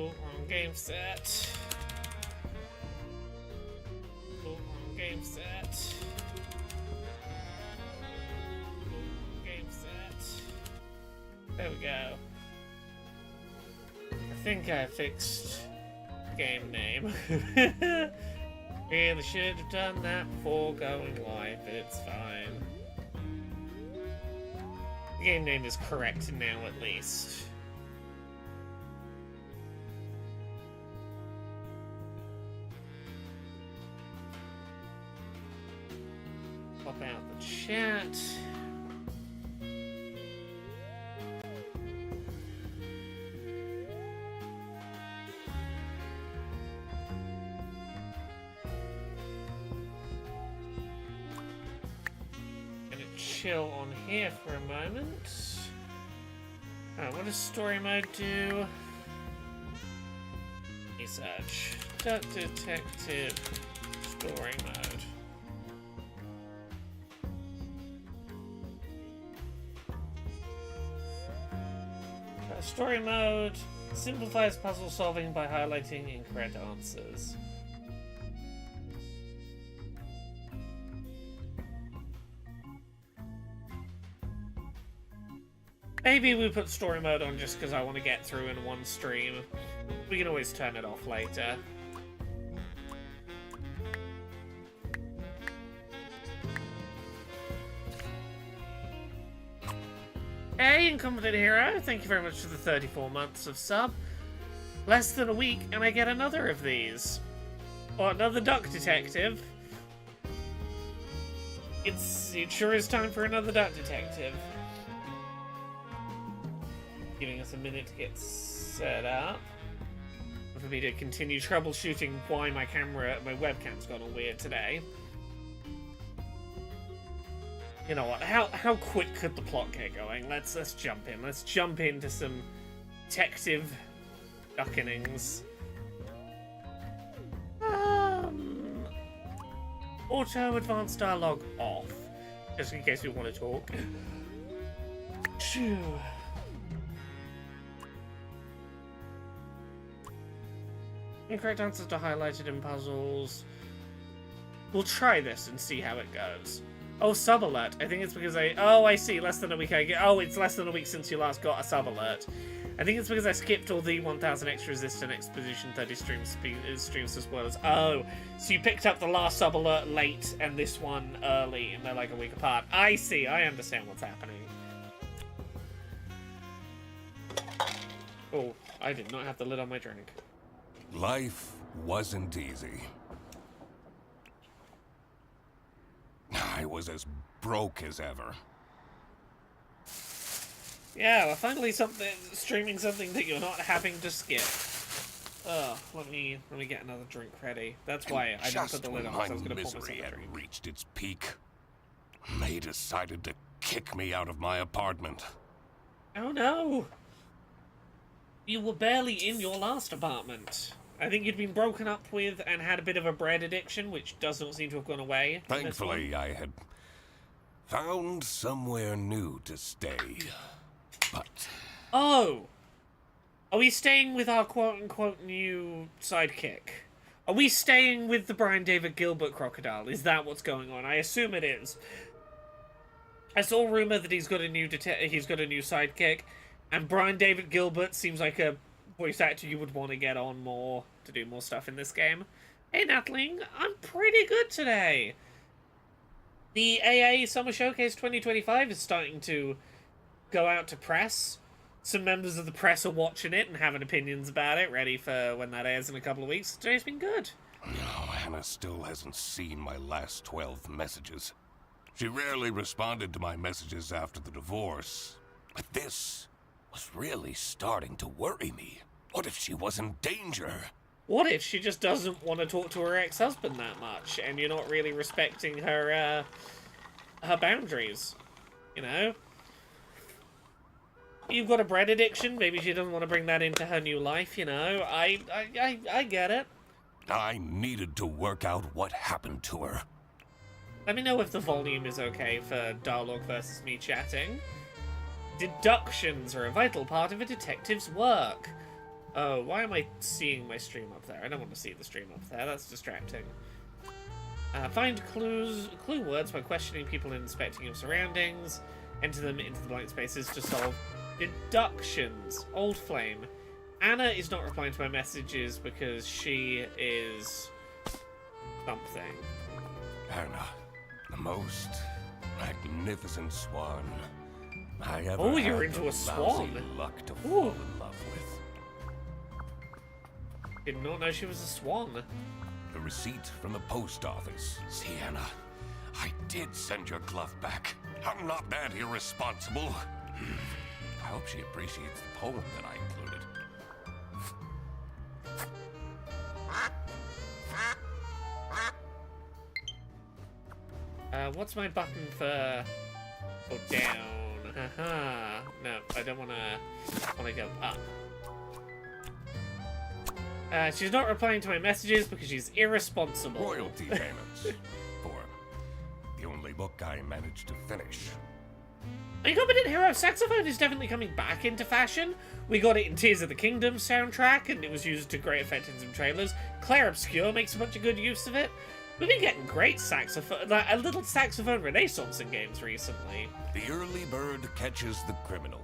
Oh, wrong game set. Oh, wrong game set. Oh, wrong game set. There we go. I think I fixed game name. Really should have done that before going live, but it's fine. The game name is correct now, at least. Pop out the chat. Chill on here for a moment. What does story mode do? Research. Duck Detective story mode. Story mode simplifies puzzle solving by highlighting incorrect answers. Maybe we put story mode on just because I want to get through in one stream. We can always turn it off later. Hey, Incompetent Hero, thank you very much for the 34 months of sub. Less than a week and I get another of these. Or another Duck Detective. It sure is time for another Duck Detective. Giving us a minute to get set up. For me to continue troubleshooting why my webcam's gone all weird today. You know what? How quick could the plot get going? Let's jump in. Let's jump into some detective duckenings. Auto advanced dialogue off, just in case we want to talk. Phew. Incorrect answers are highlighted in puzzles. We'll try this and see how it goes. Oh, sub alert. I think it's because I see. Less than a week it's less than a week since you last got a sub alert. I think it's because I skipped all the 1000 extra resistant exposition 30 streams as well as. Oh, so you picked up the last sub alert late and this one early, and they're like a week apart. I see. I understand what's happening. Oh, I did not have the lid on my drink. Life wasn't easy. I was as broke as ever. Yeah, well, finally streaming something that you're not having to skip. Let me get another drink ready. That's why I didn't put the lid on, because I was going to pour myself a drink. Had reached its peak, they decided to kick me out of my apartment. Oh no! You were barely in your last apartment. I think you'd been broken up with and had a bit of a bread addiction, which does not seem to have gone away. Thankfully, I had found somewhere new to stay. But... Oh! Are we staying with our quote-unquote new sidekick? Are we staying with the Brian David Gilbert crocodile? Is that what's going on? I assume it is. I saw a rumor that he's got a new sidekick, and Brian David Gilbert seems like a voice actor you would want to get on more to do more stuff in this game. Hey Natling, I'm pretty good today. The AA Summer Showcase 2025 is starting to go out to press. Some members of the press are watching it and having opinions about it, ready for when that airs in a couple of weeks. Today's been good. No, Hannah still hasn't seen my last 12 messages. She rarely responded to my messages after the divorce. But this was really starting to worry me. What if she was in danger? What if she just doesn't want to talk to her ex-husband that much, and you're not really respecting her boundaries? You know? You've got a bread addiction, maybe she doesn't want to bring that into her new life, you know? I get it. I needed to work out what happened to her. Let me know if the volume is okay for dialogue versus me chatting. Deductions are a vital part of a detective's work. Oh, why am I seeing my stream up there? I don't want to see the stream up there. That's distracting. Find clue words by questioning people and inspecting your surroundings. Enter them into the blank spaces to solve deductions. Old Flame. Anna is not replying to my messages because she is something. Anna, the most magnificent swan I ever Oh, you're had into the a swan. lousy luck to Ooh. fall in love with. Did not know she was a swan. The receipt from the post office. See, Anna, I did send your glove back. I'm not that irresponsible. I hope she appreciates the poem that I included. What's my button for... Go down. Haha. No, I don't wanna go up. She's not replying to my messages because she's irresponsible. Royalty payments for the only book I managed to finish. Incompetent Hero Saxophone is definitely coming back into fashion. We got it in Tears of the Kingdom soundtrack, and it was used to great effect in some trailers. Claire Obscure makes a bunch of good use of it. We've been getting great saxophone, like a little saxophone renaissance in games recently. The early bird catches the criminal.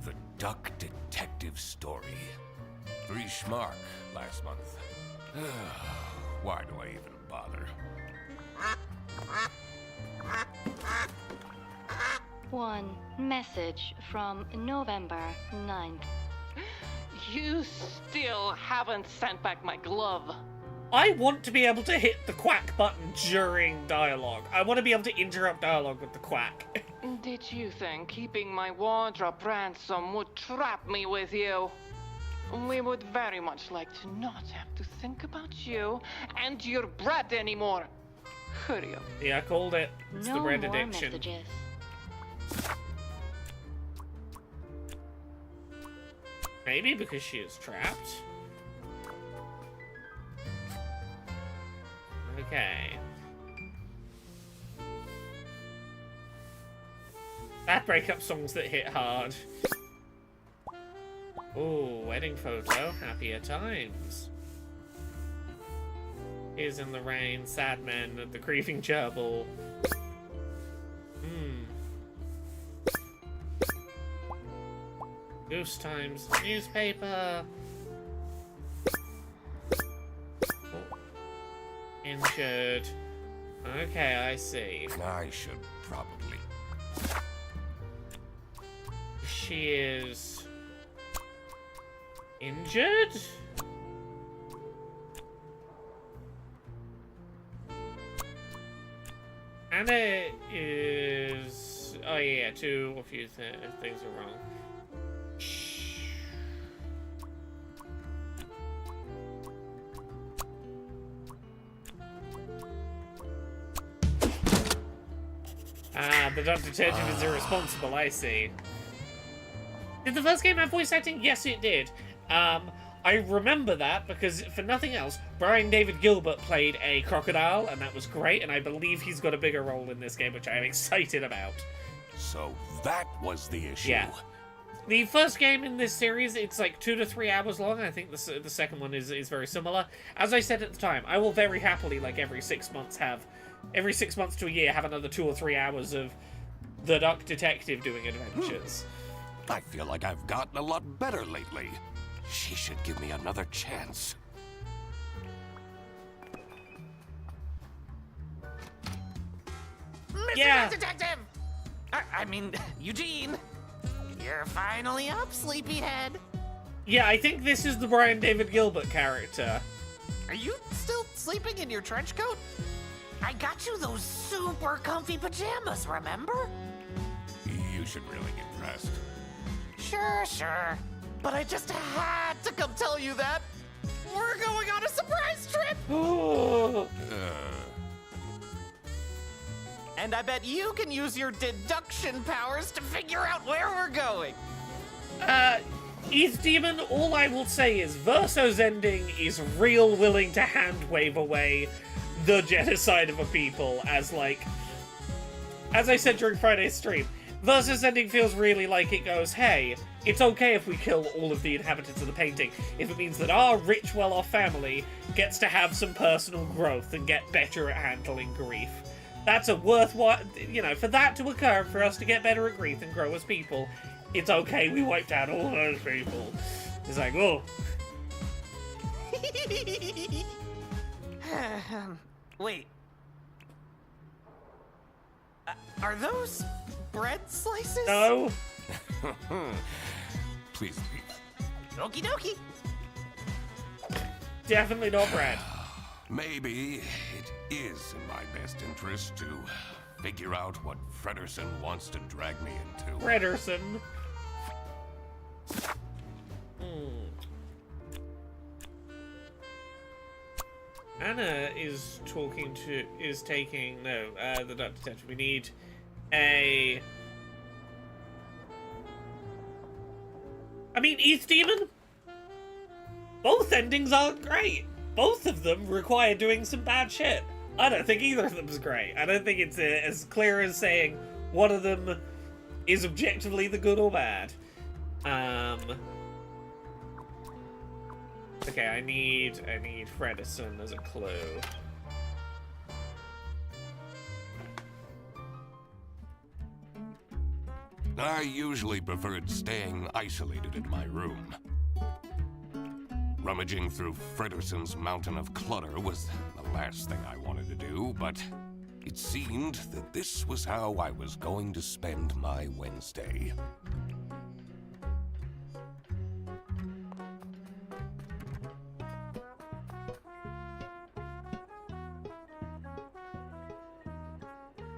The Duck Detective story. 3 schmark last month. Why do I even bother? One message from November 9th. You still haven't sent back my glove. I want to be able to hit the quack button during dialogue. I want to be able to interrupt dialogue with the quack. Did you think keeping my wardrobe ransom would trap me with you? We would very much like to not have to think about you and your bread anymore. Hurry up. Yeah, I called it. It's No the bread more addiction. messages. Maybe because she is trapped. Okay. Bad breakup songs that hit hard. Ooh, wedding photo. Happier times. Tears in the rain. Sad men. The grieving gerbil. Goose Times newspaper. Oh. Injured. Okay, I see. I should probably. She is injured? Anna is... Oh yeah, two or few things are wrong. Ah, the Duck Detective is irresponsible, I see. Did the first game have voice acting? Yes, it did. I remember that because, for nothing else, Brian David Gilbert played a crocodile, and that was great, and I believe he's got a bigger role in this game, which I am excited about. So that was the issue. Yeah. The first game in this series, it's like 2 to 3 hours long. I think the second one is very similar. As I said at the time, I will very happily, like every 6 months to a year, have another 2 or 3 hours of the Duck Detective doing adventures. I feel like I've gotten a lot better lately. She should give me another chance. Yeah. Mr. Detective! I mean, Eugene! You're finally up, sleepyhead! Yeah, I think this is the Brian David Gilbert character. Are you still sleeping in your trench coat? I got you those super comfy pajamas, remember? You should really get dressed. Sure. But I just had to come tell you that. We're going on a surprise trip! And I bet you can use your deduction powers to figure out where we're going. Eth Demon, all I will say is Verso's ending is real willing to hand wave away the genocide of a people as, like... As I said during Friday's stream, Verso's ending feels really like it goes, hey, It's okay if we kill all of the inhabitants of the painting, if it means that our rich, well-off family gets to have some personal growth and get better at handling grief. That's a worthwhile, you know, for that to occur, for us to get better at grief and grow as people, it's okay we wiped out all those people. It's like, oh. Wait. Are those bread slices? No. Please leave. Okie dokie. Definitely not bread. Maybe it is in my best interest to figure out what Frederson wants to drag me into. Frederson. Anna is taking, the Dark Detective. We need a... I mean, East Demon? Both endings aren't great. Both of them require doing some bad shit. I don't think either of them is great. I don't think it's as clear as saying one of them is objectively the good or bad. Okay, I need Frederson as a clue. I usually preferred staying isolated in my room. Rummaging through Frederson's mountain of clutter was the last thing I wanted to do, but it seemed that this was how I was going to spend my Wednesday.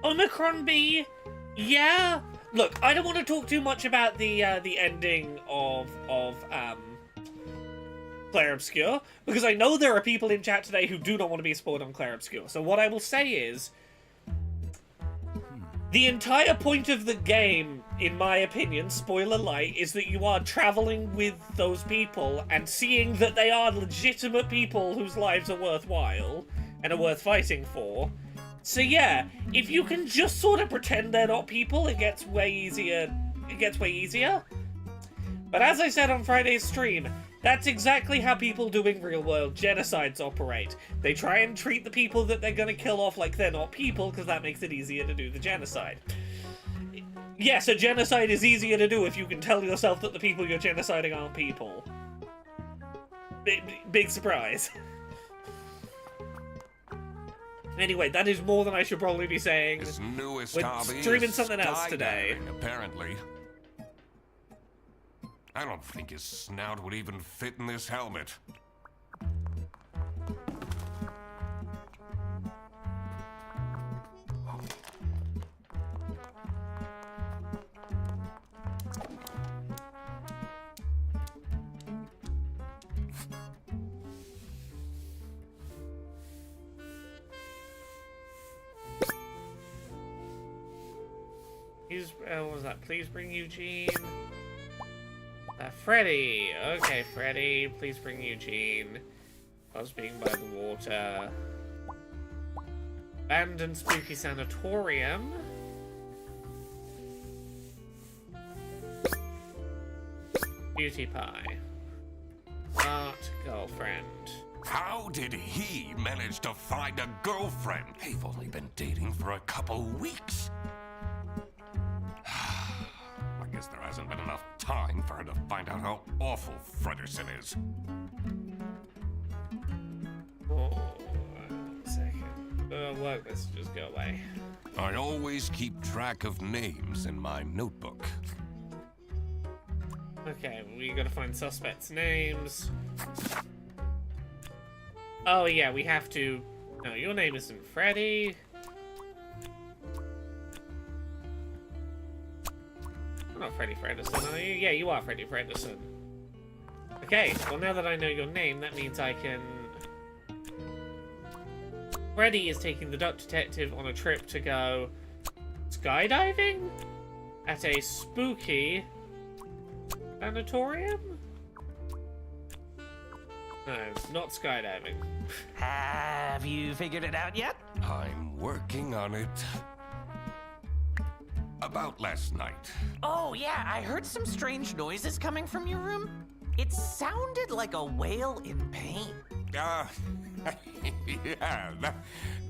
Omicron B? Yeah? Look, I don't want to talk too much about the ending of Claire Obscure, because I know there are people in chat today who do not want to be spoiled on Claire Obscure. So what I will say is, the entire point of the game, in my opinion, spoiler light, is that you are traveling with those people and seeing that they are legitimate people whose lives are worthwhile and are worth fighting for. So yeah, if you can just sort of pretend they're not people, it gets way easier. But as I said on Friday's stream, that's exactly how people doing real-world genocides operate. They try and treat the people that they're gonna kill off like they're not people, because that makes it easier to do the genocide. Yes, a genocide is easier to do if you can tell yourself that the people you're genociding aren't people. Big surprise. Anyway, that is more than I should probably be saying. His newest We're hobby streaming is something else today. skydiving, apparently. I don't think his snout would even fit in this helmet. What was that? Please bring Eugene. Freddy. Okay, Freddy. Please bring Eugene. I was being by the water. Abandoned spooky sanatorium. Beauty pie. Art girlfriend. How did he manage to find a girlfriend? They've only been dating for a couple weeks. I guess there hasn't been enough time for her to find out how awful Frederson is. Oh, 1 second. Work messages go away. I always keep track of names in my notebook. Okay, we gotta find suspects' names. Oh yeah, we have to... No, your name isn't Freddy. You're not Freddy Frederson, are you? Yeah, you are Freddy Frederson. Okay, well now that I know your name, that means I can... Freddy is taking the Duck Detective on a trip to go... skydiving? At a spooky... sanatorium? No, not skydiving. Have you figured it out yet? I'm working on it. about last night. Oh, yeah, I heard some strange noises coming from your room. It sounded like a whale in pain. Yeah,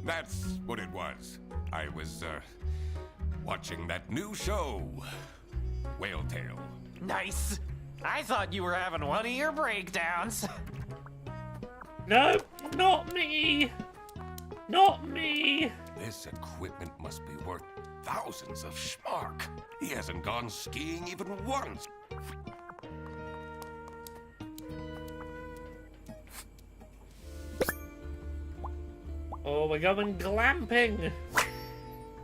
that's what it was. I was, watching that new show, Whale Tale. Nice. I thought you were having one of your breakdowns. No, not me. Not me. This equipment must be worth thousands of schmark. He hasn't gone skiing even once. Oh, we're going glamping.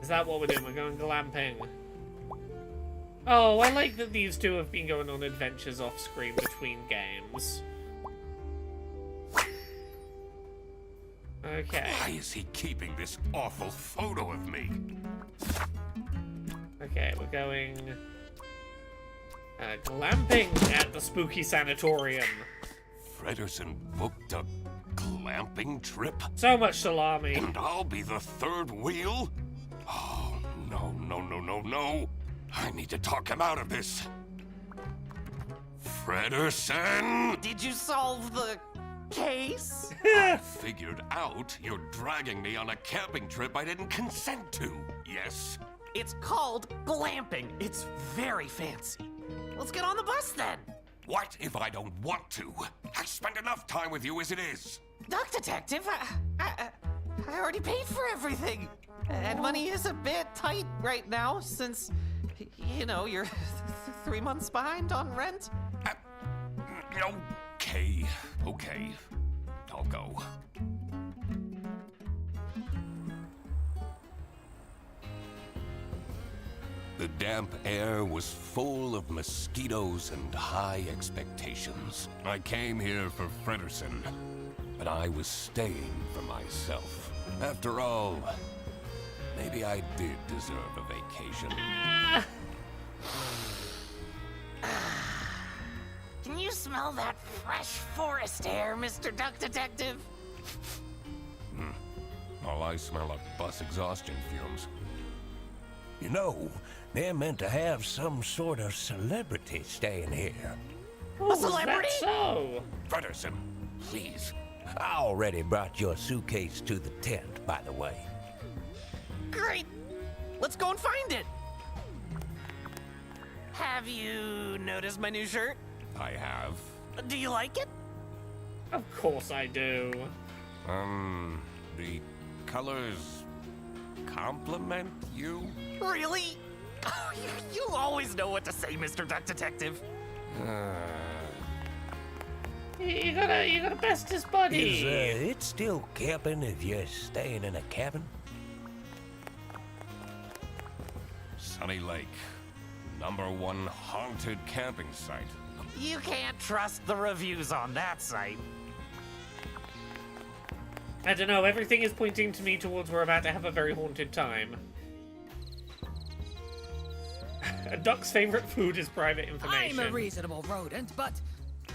Is that what we're doing? We're going glamping. Oh, I like that these two have been going on adventures off screen between games. Okay. Why is he keeping this awful photo of me? Okay, we're going glamping at the spooky sanatorium. Fredersen booked a glamping trip? So much salami. And I'll be the third wheel? Oh, no, no, no, no, no. I need to talk him out of this. Fredersen! Did you solve the case? I figured out you're dragging me on a camping trip I didn't consent to. Yes? It's called glamping. It's very fancy. Let's get on the bus then. What if I don't want to? I spend enough time with you as it is. Duck Detective, I already paid for everything. And money is a bit tight right now since, you know, you're 3 months behind on rent. Okay, okay. I'll go. The damp air was full of mosquitoes and high expectations. I came here for Fredersen, but I was staying for myself. After all, maybe I did deserve a vacation. Can you smell that fresh forest air, Mr. Duck Detective? All I smell are bus exhaustion fumes. You know, they're meant to have some sort of celebrity staying here. Oh, celebrity? is that so? Fredersen, please. I already brought your suitcase to the tent, by the way. Great. Let's go and find it. Have you noticed my new shirt? I have. Do you like it? Of course I do. The colors compliment you? Really? Oh, you always know what to say, Mr. Duck Detective. You gotta best his buddy. Is it still camping if you're staying in a cabin? Sunny Lake, #1 haunted camping site. You can't trust the reviews on that site. I don't know, everything is pointing to me towards we're about to have a very haunted time. A duck's favorite food is private information. I'm a reasonable rodent, but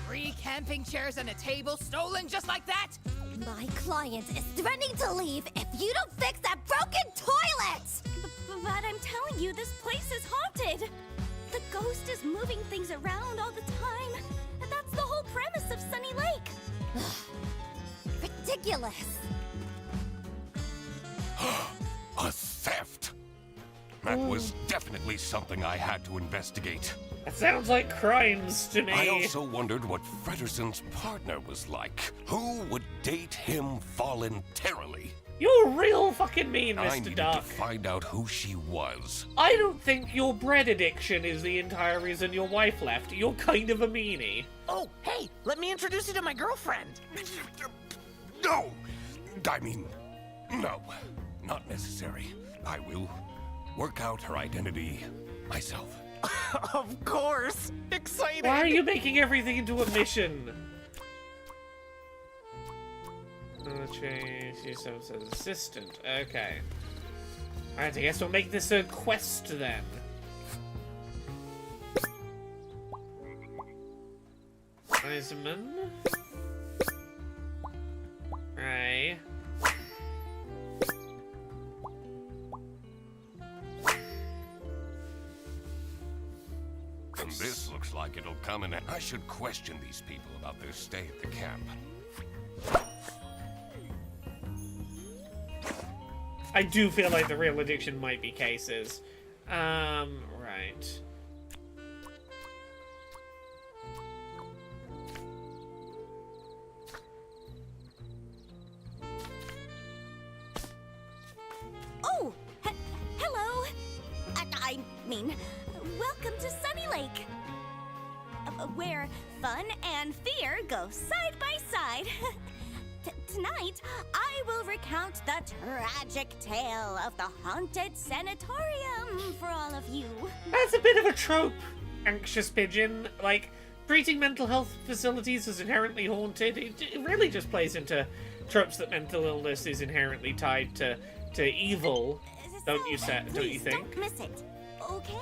3 camping chairs and a table stolen just like that? My client is threatening to leave if you don't fix that broken toilet! But I'm telling you, this place is haunted! The ghost is moving things around all the time, and that's the whole premise of Sunny Lake. Ridiculous. A theft! That was definitely something I had to investigate. That sounds like crimes to me. I also wondered what Fredersen's partner was like. Who would date him voluntarily? You're real fucking mean, I Mr. needed Duck. to find out who she was. I don't think your bread addiction is the entire reason your wife left. You're kind of a meanie. Oh, hey, let me introduce you to my girlfriend. No! I mean, no. Not necessary. I will work out her identity myself. Of course. Exciting. Why are you making everything into a mission? Change yourself as assistant. Okay. Alright, I guess we'll make this a quest then. Heisman. Right. looks like it'll come in. I should question these people about their stay at the camp. I do feel like the real addiction might be cases. Right. Oh, hello. I mean, welcome to Sunny Lake, where fun and fear go side by side. Tonight, I will recount the tragic tale of the haunted sanatorium for all of you. That's a bit of a trope, Anxious Pigeon. Like, treating mental health facilities as inherently haunted, it really just plays into tropes that mental illness is inherently tied to evil. Don't you think? Don't miss it, okay?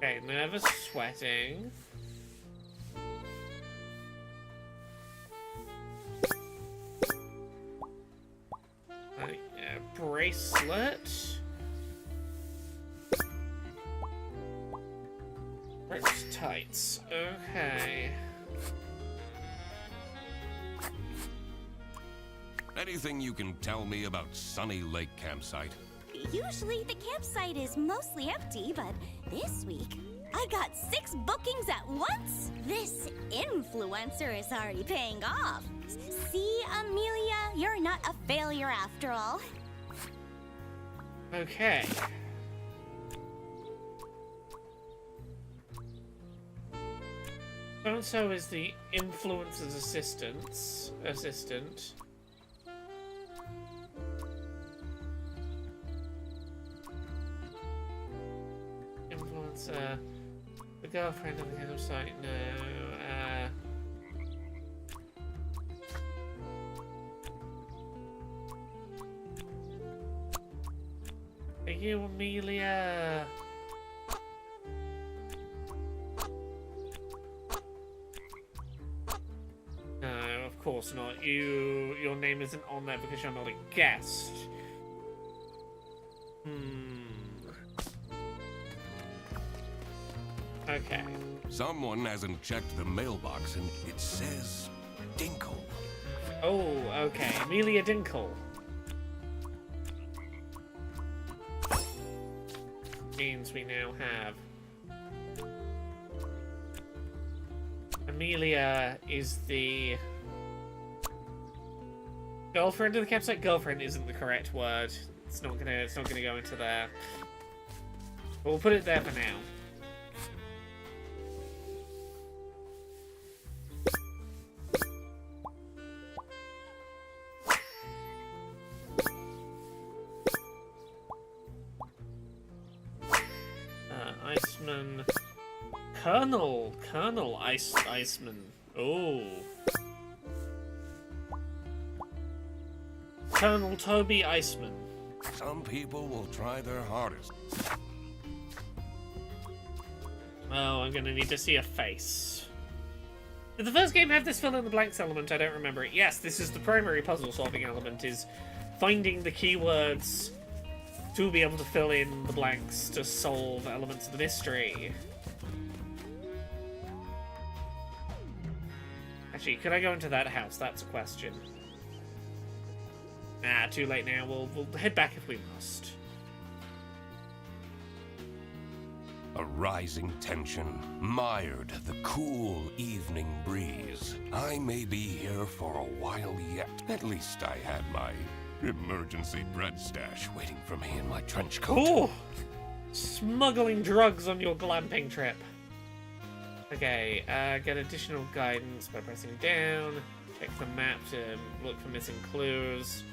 Okay, nervous sweating. Bracelet. Ripped tights. Okay. Anything you can tell me about Sunny Lake Campsite? Usually the campsite is mostly empty, but this week I got 6 bookings at once. This influencer is already paying off. See, Amelia, you're not a failure after all. Okay. So-and-so is the influencer's assistant. Influencer. The girlfriend of the campsite, no. Are you Amelia? No, of course not. Your name isn't on there because you're not a guest. Okay. Someone hasn't checked the mailbox and it says Dinkle. Oh, okay. Amelia Dinkle. Means we now have Amelia is the girlfriend of the campsite. Girlfriend isn't the correct word. It's not gonna go into there. But we'll put it there for now. Iceman. Colonel Iceman. Oh. Colonel Toby Iceman. Some people will try their hardest. Oh, I'm gonna need to see a face. Did the first game have this fill in the blanks element? I don't remember it. Yes, this is the primary puzzle solving element, is finding the keywords to be able to fill in the blanks to solve elements of the mystery. Actually, could I go into that house? That's a question. Nah, too late now. We'll head back if we must. A rising tension mired the cool evening breeze. I may be here for a while yet. At least I had my emergency bread stash waiting for me in my trench coat. Ooh! Smuggling drugs on your glamping trip. Okay, get additional guidance by pressing down. Check the map to look for missing clues.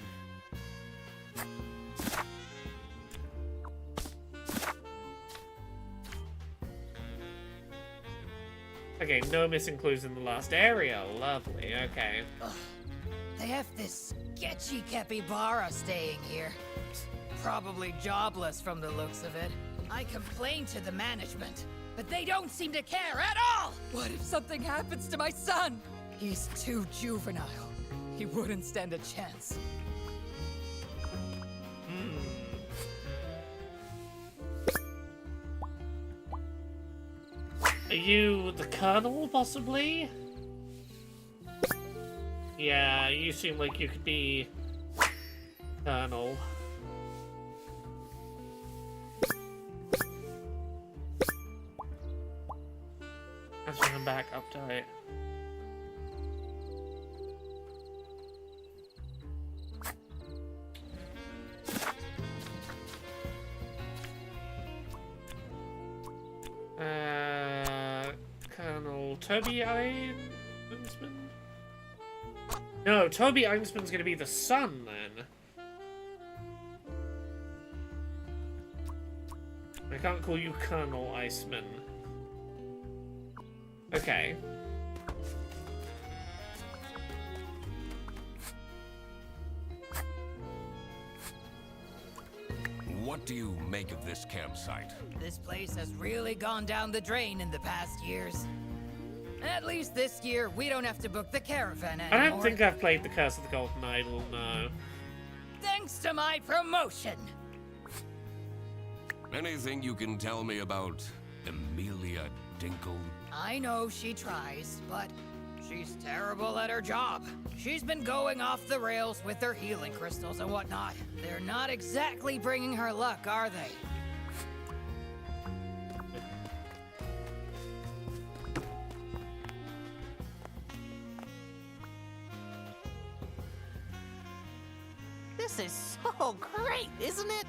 Okay, no missing clues in the last area. Lovely, okay. Ugh. They have this sketchy capybara staying here. Probably jobless from the looks of it. I complained to the management, but they don't seem to care at all! What if something happens to my son? He's too juvenile. He wouldn't stand a chance. Are you the Colonel, possibly? Yeah, you seem like you could be Colonel. Let's bring him back uptight. Colonel Toby Einsman? No, Toby Einsman's gonna be the son, then. I can't call you Colonel Iceman. Okay. What do you make of this campsite? This place has really gone down the drain in the past years. At least this year, we don't have to book the caravan anymore. I don't think I've played the Curse of the Golden Idol, no. Thanks to my promotion! Anything you can tell me about Amelia Dinkle? I know she tries, but she's terrible at her job. She's been going off the rails with her healing crystals and whatnot. They're not exactly bringing her luck, are they? This is so great, isn't it?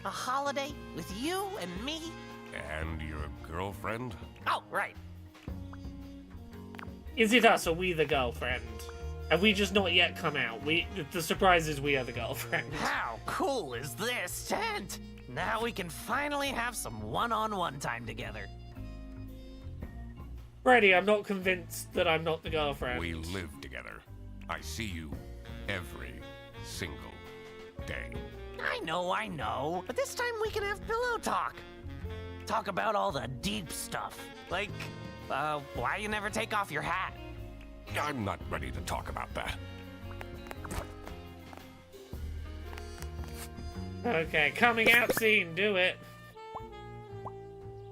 A holiday with you and me. And your girlfriend? Oh, right. Is it us or we the girlfriend? Have we just not yet come out? The surprise is we are the girlfriend. How cool is this tent? Now we can finally have some one-on-one time together. Freddy, I'm not convinced that I'm not the girlfriend. We live together. I see you every single day. I know. But this time we can have pillow talk. Talk about all the deep stuff. Like, why you never take off your hat. I'm not ready to talk about that. Okay, coming out scene, do it.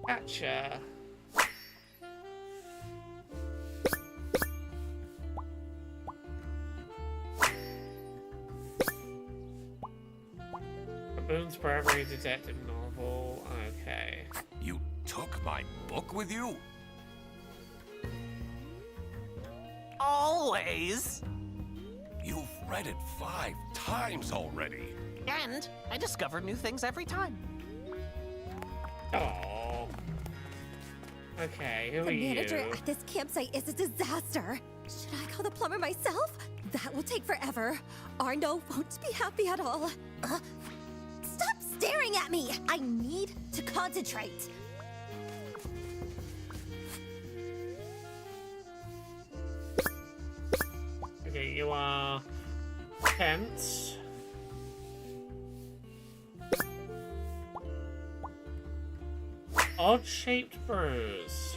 Gotcha. Boone's Primary Detective Novel, okay. You took my book with you? Always. You've read it 5 times already. And I discover new things every time. Oh. Okay, who are The manager you? at this campsite is a disaster. Should I call the plumber myself? That will take forever. Arno won't be happy at all. Stop staring at me! I need to concentrate. Okay, you are tense. Odd-shaped bruise.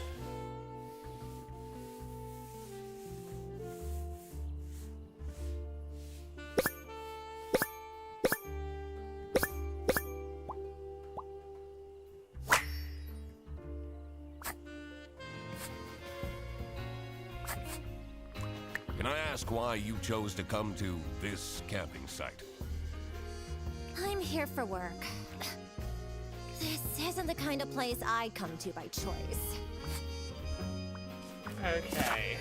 Can I ask why you chose to come to this camping site? I'm here for work. This isn't the kind of place I come to by choice. Okay.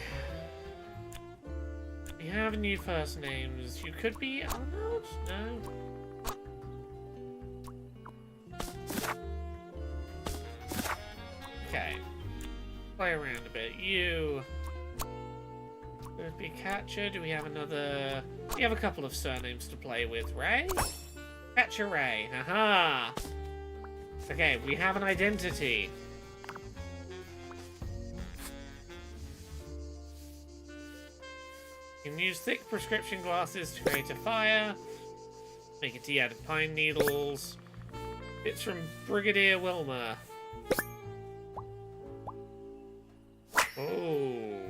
You have new first names. You could be Arnold? No. Okay. Play around a bit. You could be Catcher. Do we have another? We have a couple of surnames to play with. Ray? Catcher Ray. Haha. Okay, we have an identity. You can use thick prescription glasses to create a fire. Make a tea out of pine needles. It's from Brigadier Wilmer. Oh.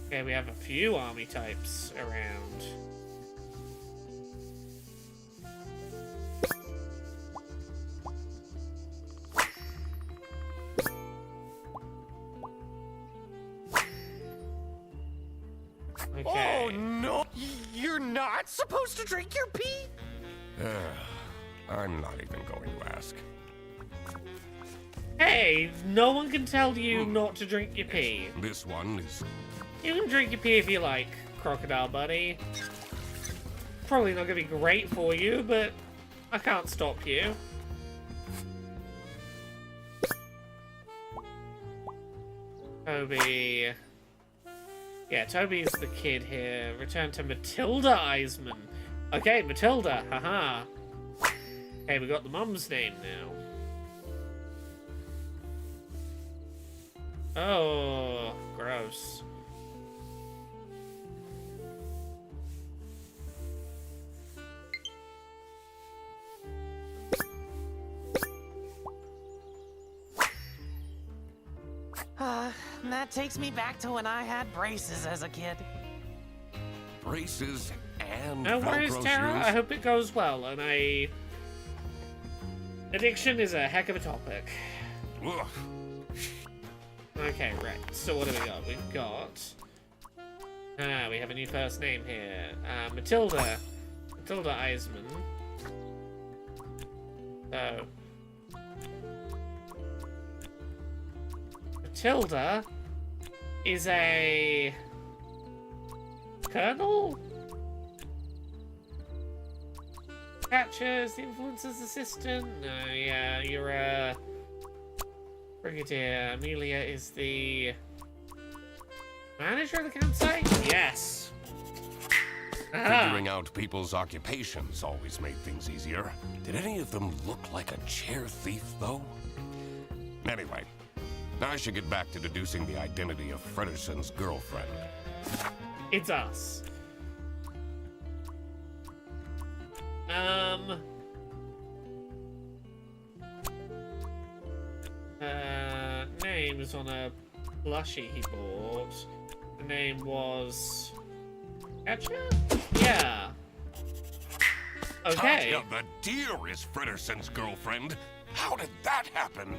Okay, we have a few army types around. supposed to drink your pee? I'm not even going to ask. Hey, no one can tell you not to drink your pee. This one is... You can drink your pee if you like, Crocodile Buddy. Probably not gonna be great for you, but I can't stop you. Toby. Yeah, Toby's the kid here. Return to Matilda Eisman. Okay, Matilda, haha. Okay, we got the mum's name now. Oh, gross. That takes me back to when I had braces as a kid. Braces and No worries, Velcro Tara. shoes? I hope it goes well. And addiction is a heck of a topic. Ugh. Okay, right. So what do we got? We've got... we have a new first name here. Matilda. Matilda Eisman. So... Matilda is a... Colonel? Catcher's the influencer's assistant? No, yeah, you're a... Brigadier. Amelia is the... Manager of the campsite? Yes. Aha. Figuring out people's occupations always made things easier. Did any of them look like a chair thief, though? Anyway, I should get back to deducing the identity of Frederson's girlfriend. It's us. Names on a plushie he bought. The name was... Katja? Yeah. Okay. Katja the deer is Frederson's girlfriend. How did that happen?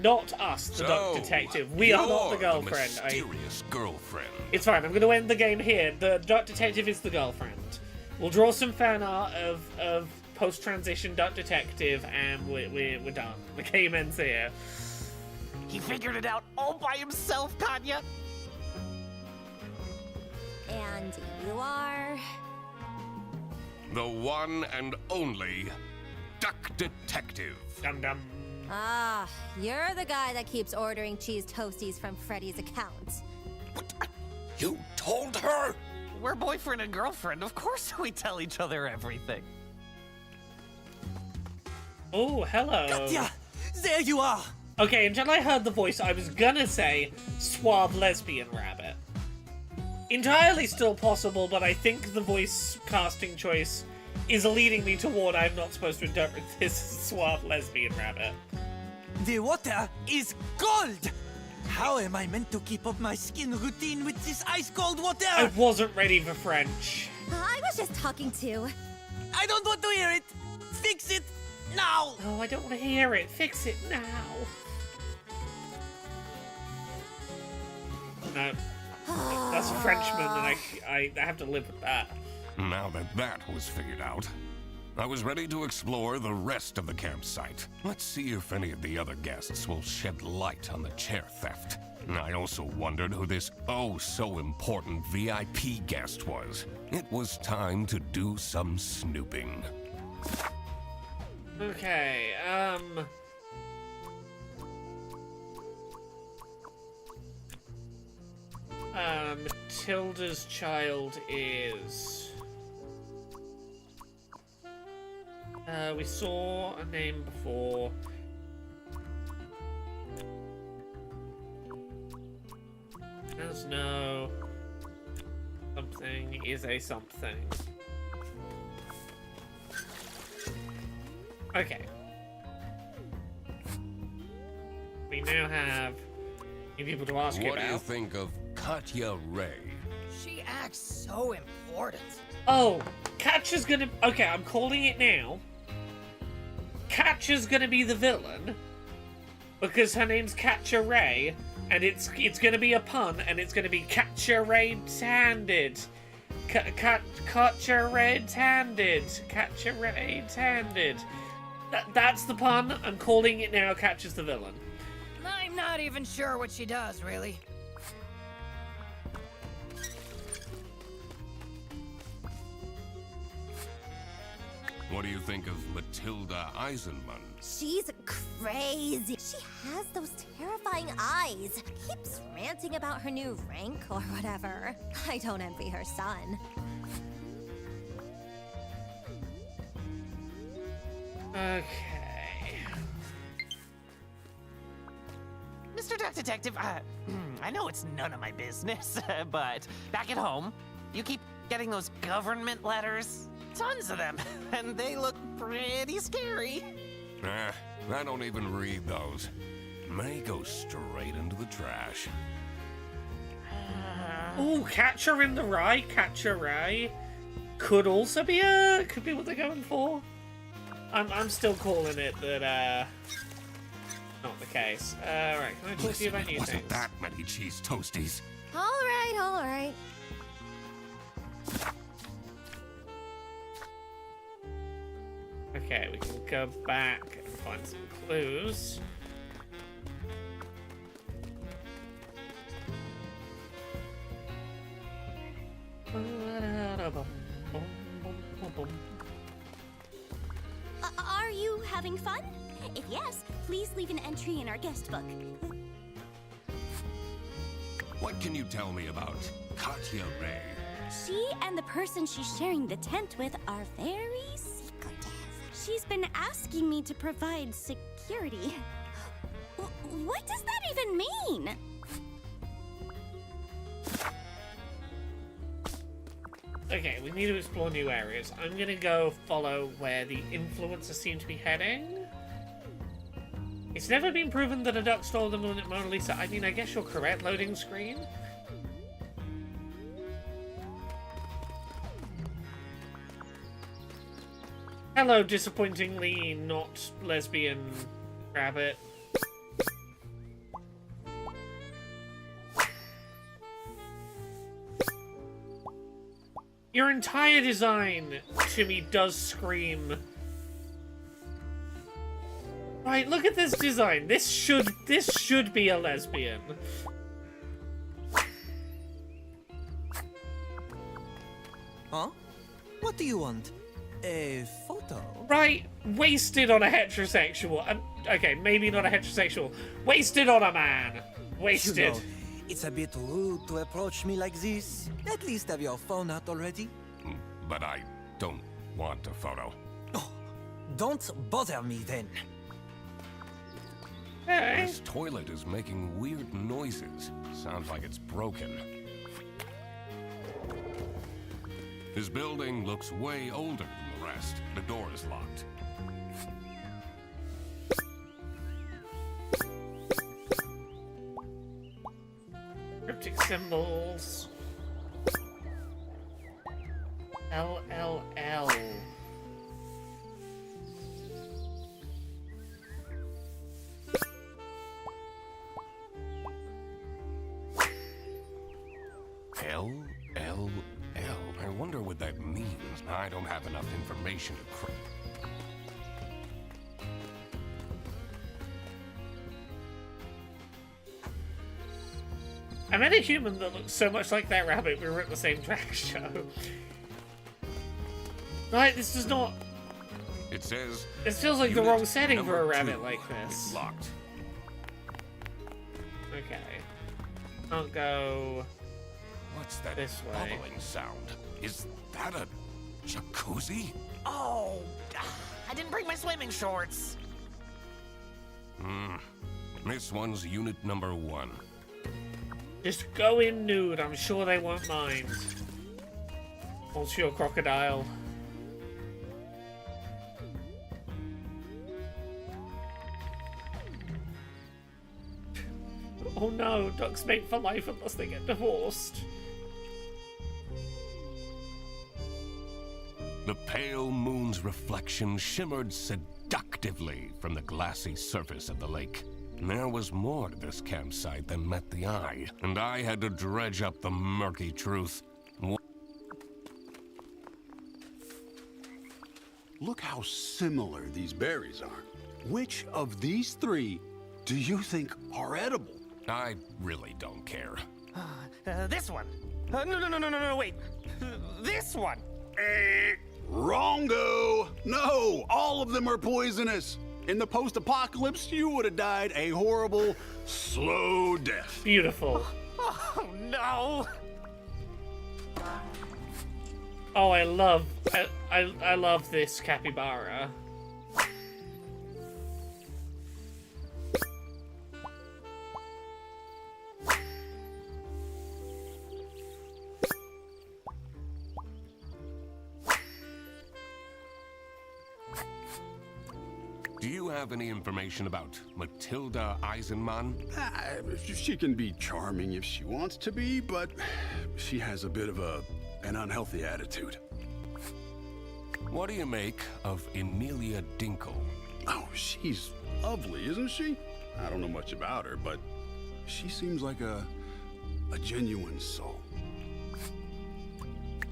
Not us, the Duck Detective. We are not the you're girlfriend. The mysterious girlfriend. It's fine, I'm going to end the game here. The Duck Detective is the girlfriend. We'll draw some fan art of post-transition Duck Detective, and we're done. The game ends here. He figured it out all by himself, Katya. And you are... The one and only Duck Detective. Dum dum. Ah, you're the guy that keeps ordering cheese toasties from Freddy's account. What? You told her? We're boyfriend and girlfriend. Of course we tell each other everything. Oh, hello. Katya, there you are. Okay, until I heard the voice, I was gonna say suave lesbian rabbit. Entirely still possible, but I think the voice casting choice is leading me toward I'm not supposed to interpret this as suave lesbian rabbit. The water is cold. How am I meant to keep up my skin routine with this ice-cold water? I wasn't ready for French. I was just talking to... I don't want to hear it. Fix it now. Oh, I don't want to hear it. Fix it now. No. That's a Frenchman, and I have to live with that. Now that that was figured out, I was ready to explore the rest of the campsite. Let's see if any of the other guests will shed light on the chair theft. I also wondered who this oh-so-important VIP guest was. It was time to do some snooping. Okay, Matilda's child is... we saw a name before. There's no... Something is a something. Okay. We now have new people to ask you What about. do you think of Katya Ray? She acts so important. Oh, Catcher's gonna... Okay, I'm calling it now. Catcher's gonna be the villain. because her name's Catcher Ray, and it's gonna be a pun, and it's gonna be Catcher Red-handed. Catcher Red-handed. Catcher Red-handed. That's the pun. I'm calling it now. Catches the villain. I'm not even sure what she does, really. What do you think of Matilda Eisenman? She's crazy. She has those terrifying eyes. Keeps ranting about her new rank or whatever. I don't envy her son. Okay. Mr. Duck Detective, I know it's none of my business, but back at home, you keep getting those government letters. Tons of them, and they look pretty scary. I don't even read those. May go straight into the trash. Ooh, Catcher in the Rye, Catcher Ray. Could also be could be what they're going for. I'm still calling it that, not the case. Right, can I talk to you about new Wasn't things? that many cheese toasties? All right. Okay, we can go back and find some clues. Are you having fun? If yes, please leave an entry in our guest book. What can you tell me about Katya Ray? She and the person she's sharing the tent with are very secretive. She's been asking me to provide security. What does that even mean? Okay, we need to explore new areas. I'm gonna go follow where the influencers seem to be heading. It's never been proven that a duck stole the Mona Lisa. I mean, I guess you're correct. Loading screen. Hello, disappointingly not lesbian rabbit. Your entire design to me does scream. Right, look at this design. This should be a lesbian. Huh? What do you want? A photo? Right, wasted on a heterosexual. Okay, maybe not a heterosexual. Wasted on a man. Wasted. You know, it's a bit rude to approach me like this. At least have your phone out already. But I don't want a photo. Oh, don't bother me then. Hey. This toilet is making weird noises. Sounds like it's broken. This building looks way older than the rest. The door is locked. Cryptic symbols. LLL. LLL. I wonder what that means. I don't have enough information to I met a human that looks so much like that rabbit. We were at the same drag show. Right, this does not. It says. It feels like the Unit wrong setting for a number rabbit 2 like is this. locked. Okay. Can't go What's that this way. bubbling sound? Is that a jacuzzi? Oh, I didn't bring my swimming shorts. This one's unit number 1. Just go in nude. I'm sure they won't mind. Monsieur Crocodile. Oh no, ducks mate for life unless they get divorced. The pale moon's reflection shimmered seductively from the glassy surface of the lake. There was more to this campsite than met the eye, and I had to dredge up the murky truth. Look how similar these berries are. Which of these three do you think are edible? I really don't care. This one. No, wait. This one. Wrongo! No! All of them are poisonous! In the post-apocalypse, you would have died a horrible, slow death. Beautiful. Oh, no. Oh, I love this capybara. Do you have any information about Matilda Eisenman? She can be charming if she wants to be, but she has a bit of an unhealthy attitude. What do you make of Emilia Dinkle? Oh, she's lovely, isn't she? I don't know much about her, but she seems like a genuine soul.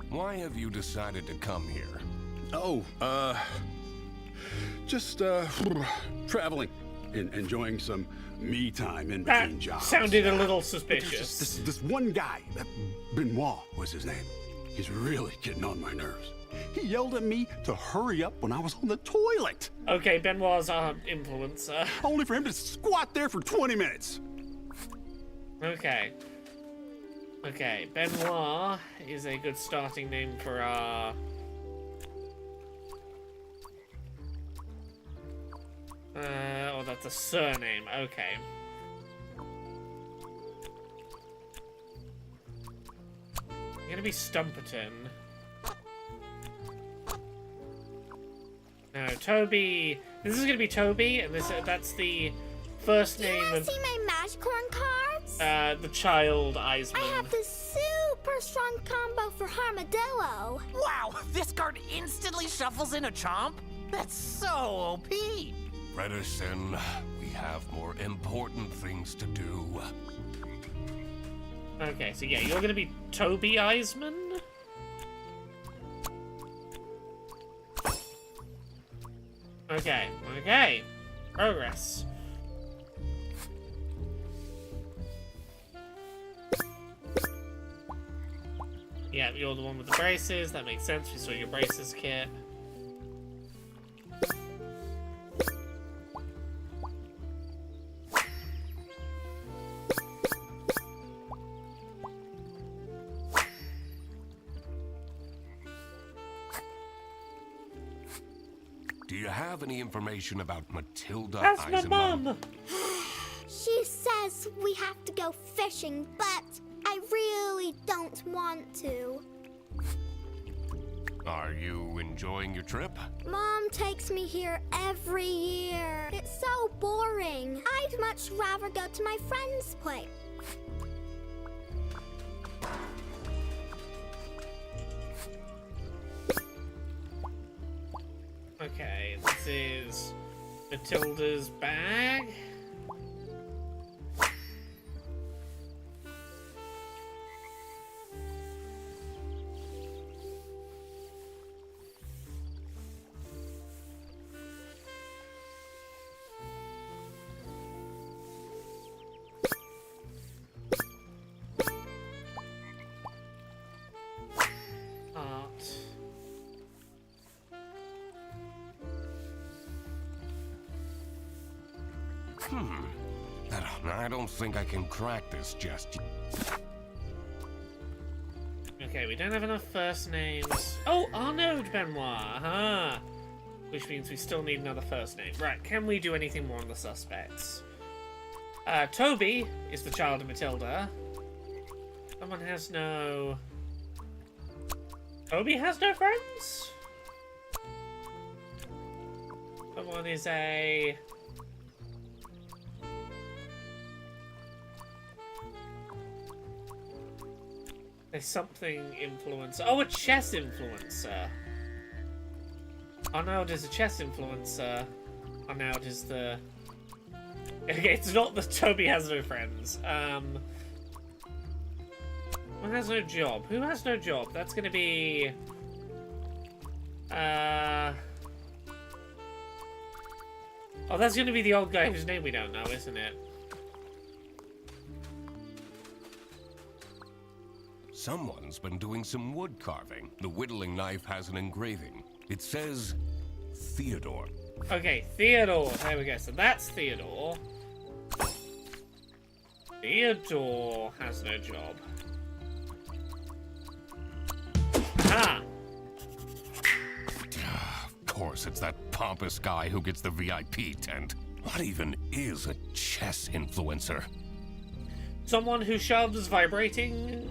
Why have you decided to come here? Oh, just traveling and enjoying some me time in between That jobs. sounded a little There's suspicious. just this one guy, Benoit was his name. He's really getting on my nerves. He yelled at me to hurry up when I was on the toilet. Okay, Benoit's our influencer. Only for him to squat there for 20 minutes. Okay. Okay, Benoit is a good starting name for our... oh, that's a surname. Okay. I'm gonna be Stumperton. No, Toby. This is gonna be Toby, and that's the first name of See my Magicorn cards? the child Eisman. I have this super strong combo for Armadillo. Wow, this card instantly shuffles in a chomp? That's so OP. Redderson, we have more important things to do. Okay, so yeah, you're gonna be Toby Eisman? Okay, okay. Progress. Yeah, you're the one with the braces. That makes sense. We saw your braces kit. Do you have any information about Matilda That's my Eisenman? mom! She says we have to go fishing, but I really don't want to. Are you enjoying your trip? Mom takes me here every year. It's so boring. I'd much rather go to my friend's place. Okay, this is Matilda's bag. Art. I don't think I can crack this just yet. Okay, we don't have enough first names. Oh, Arnaud Benoit, huh? Which means we still need another first name. Right, can we do anything more on the suspects? Toby is the child of Matilda. Someone has no... Toby has no friends? Someone is a... There's something influencer. Oh, a chess influencer. Arnaud is a chess influencer. Arnaud is the Okay, it's not that Toby has no friends. Who has no job? Who has no job? That's gonna be... Oh, that's gonna be the old guy whose name we don't know, isn't it? Someone's been doing some wood carving. The whittling knife has an engraving. It says Theodore. Okay, Theodore. There we go. So that's Theodore. Theodore has no job. Aha! Of course, it's that pompous guy who gets the VIP tent. What even is a chess influencer? Someone who shoves vibrating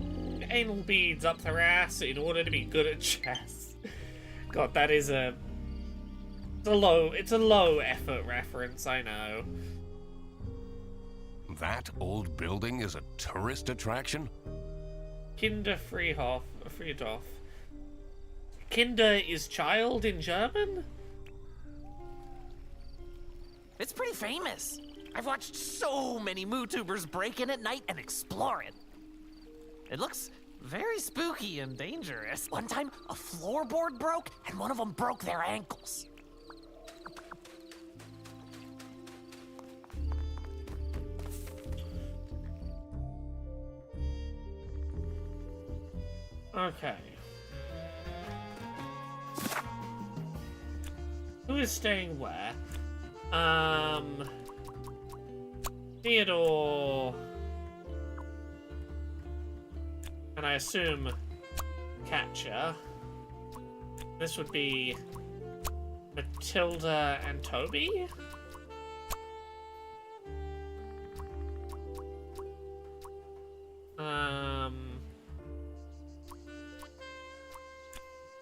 anal beads up their ass in order to be good at chess. God, that is a... It's a low effort reference, I know. That old building is a tourist attraction? Kinder Friedhof. Kinder is child in German? It's pretty famous. I've watched so many MooTubers break in at night and explore it. It looks very spooky and dangerous. One time, a floorboard broke and one of them broke their ankles. Okay. Who is staying where? Theodore... And I assume Catcher. This would be Matilda and Toby?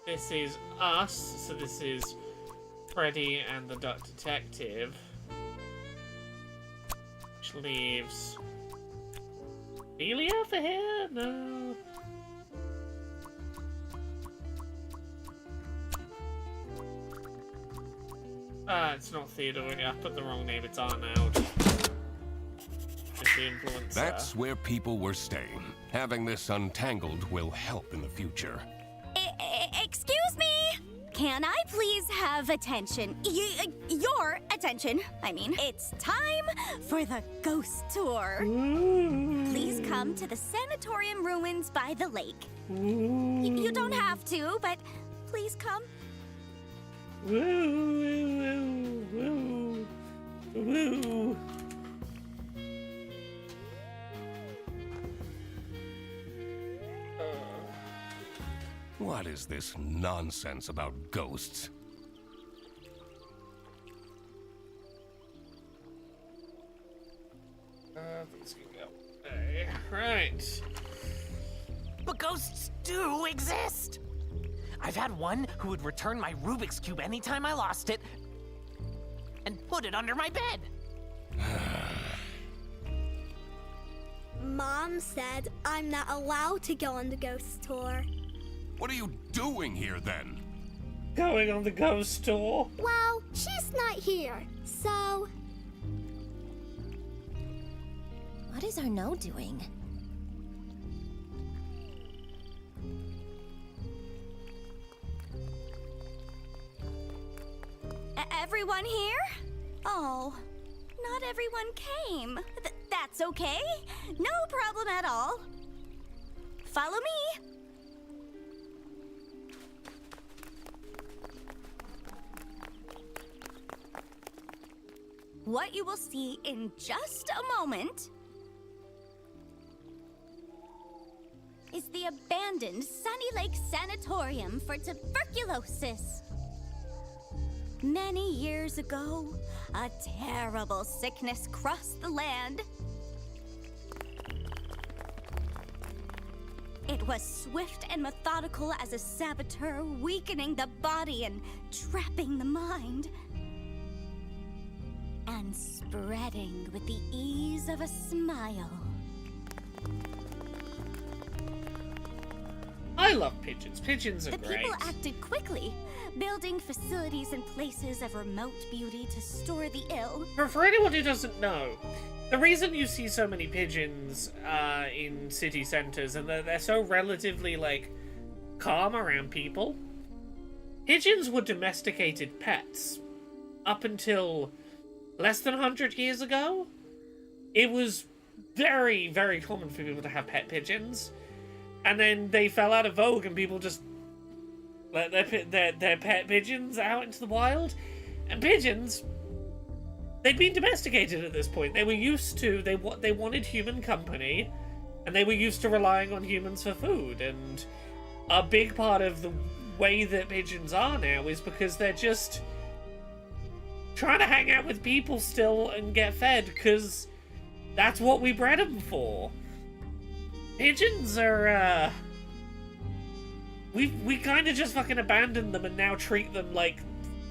This is us, so this is Freddy and the Duck Detective. Which leaves... Delia for here? No. It's not Theodore. I put the wrong name. It's Arnold. It's the influencer. That's where people were staying. Having this untangled will help in the future. Excuse me! Can I please have attention? Your attention, I mean. It's time for the ghost tour. Please come to the sanatorium ruins by the lake. You don't have to, but please come. Woo, woo, woo, woo. What is this nonsense about ghosts? These can go. Hey, right. But ghosts do exist! I've had one who would return my Rubik's Cube anytime I lost it and put it under my bed. Mom said I'm not allowed to go on the ghost tour. What are you doing here then? Going on the ghost tour? Well, she's not here, so... What is Arnaud doing? Everyone here? Oh, not everyone came. That's okay. No problem at all. Follow me. What you will see in just a moment is the abandoned Sunny Lake Sanatorium for tuberculosis. Many years ago, a terrible sickness crossed the land. It was swift and methodical as a saboteur, weakening the body and trapping the mind. And spreading with the ease of a smile. I I love pigeons. Pigeons are The great. people acted quickly, building facilities and places of remote beauty to store the ill. For anyone who doesn't know, the reason you see so many pigeons in city centers and they're so relatively, like, calm around people, pigeons were domesticated pets up until less than 100 years ago. It was very, very common for people to have pet pigeons, and then they fell out of vogue and people just let their pet pigeons out into the wild. And pigeons, they'd been domesticated at this point. They were used to, they wanted human company, and they were used to relying on humans for food. And a big part of the way that pigeons are now is because they're just trying to hang out with people still and get fed, because that's what we bred them for. Pigeons are, we kind of just fucking abandoned them and now treat them like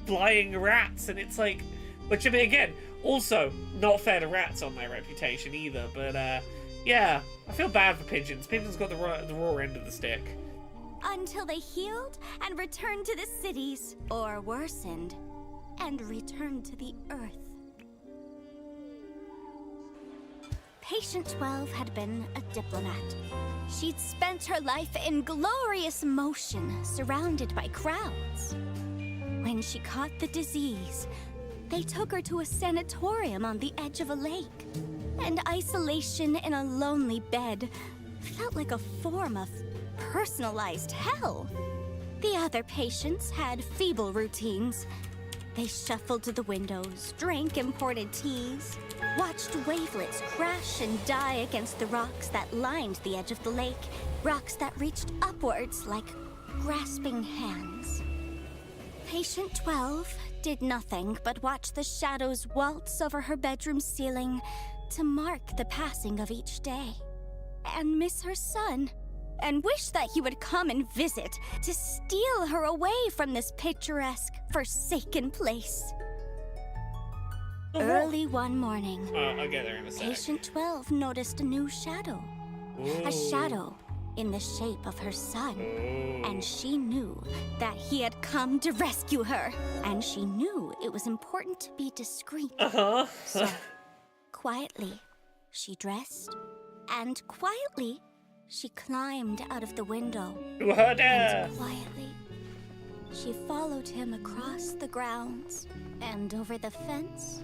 flying rats, and it's like, which, I mean, again, also not fair to rats on their reputation either, but yeah, I feel bad for pigeons. Pigeons got the raw end of the stick. Until they healed and returned to the cities, or worsened and returned to the earth. Patient 12 had been a diplomat. She'd spent her life in glorious motion, surrounded by crowds. When she caught the disease, they took her to a sanatorium on the edge of a lake. And isolation in a lonely bed felt like a form of personalized hell. The other patients had feeble routines. They shuffled to the windows, drank imported teas, watched wavelets crash and die against the rocks that lined the edge of the lake, rocks that reached upwards like grasping hands. Patient 12 did nothing but watch the shadows waltz over her bedroom ceiling to mark the passing of each day, and miss her son, and wish that he would come and visit to steal her away from this picturesque, forsaken place. Early one morning, I'll get there in a sec. Patient 12 noticed a new shadow. A shadow in the shape of her son. And she knew that he had come to rescue her. And she knew it was important to be discreet. So, quietly, she dressed, and quietly, she climbed out of the window. To her death! And quietly, she followed him across the grounds, and over the fence,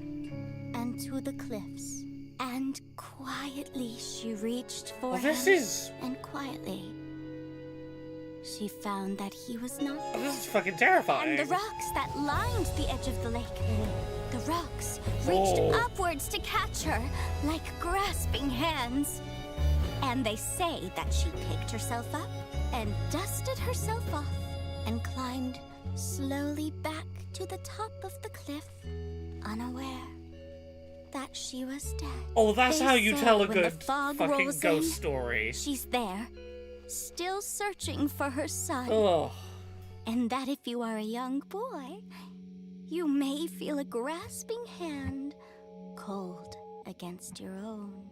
and to the cliffs. And quietly, she reached for him. And quietly, she found that he was not there. This is fucking terrifying. And the rocks that lined the edge of the lake, the rocks reached upwards to catch her like grasping hands. And they say that she picked herself up and dusted herself off and climbed slowly back to the top of the cliff, unaware that she was dead. Oh, that's how you tell a when the good fog fucking rolls ghost in, story. She's there, still searching for her son. Ugh. And that if you are a young boy, you may feel a grasping hand cold against your own.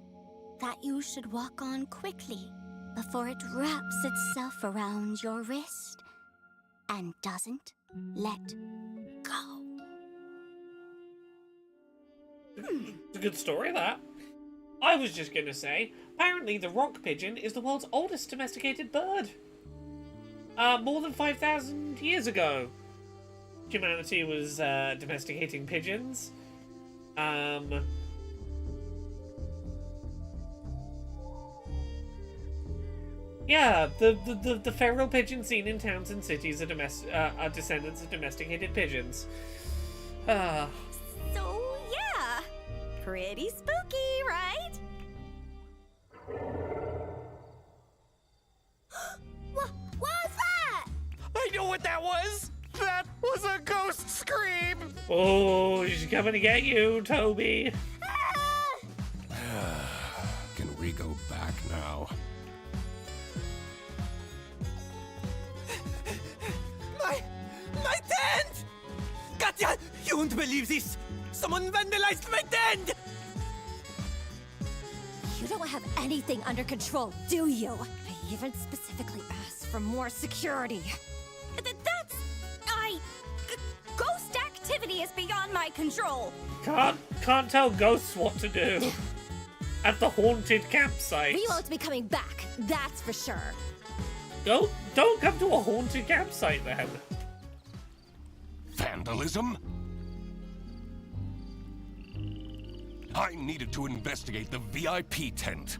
That you should walk on quickly before it wraps itself around your wrist and doesn't let go. It's a good story, that. I was just gonna say, apparently the rock pigeon is the world's oldest domesticated bird. More than 5,000 years ago, humanity was domesticating pigeons. Yeah, the feral pigeons seen in towns and cities are descendants of domesticated pigeons. So, yeah. Pretty spooky, right? What was that? I know what that was! That was a ghost scream! Oh, she's coming to get you, Toby. Can we go back now? My tent! Katya, you won't believe this! Someone vandalized my tent! You don't have anything under control, do you? I even specifically asked for more security. That's... Ghost activity is beyond my control. Can't tell ghosts what to do. At the haunted campsite. We won't be coming back, that's for sure. Don't come to a haunted campsite then. Vandalism? I needed to investigate the VIP tent.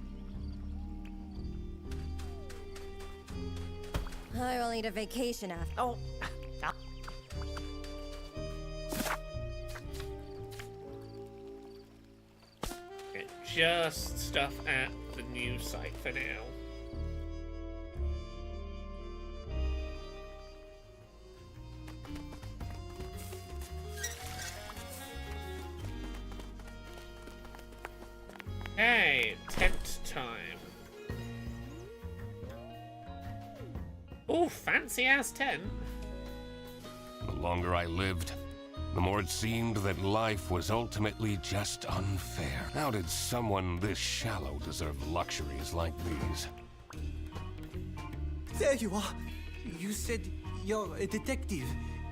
I will need a vacation after. Oh. Okay, just stuff at the new site for now. Hey, tent time. Oh, fancy ass tent. The longer I lived, the more it seemed that life was ultimately just unfair. How did someone this shallow deserve luxuries like these? There you are. You said you're a detective,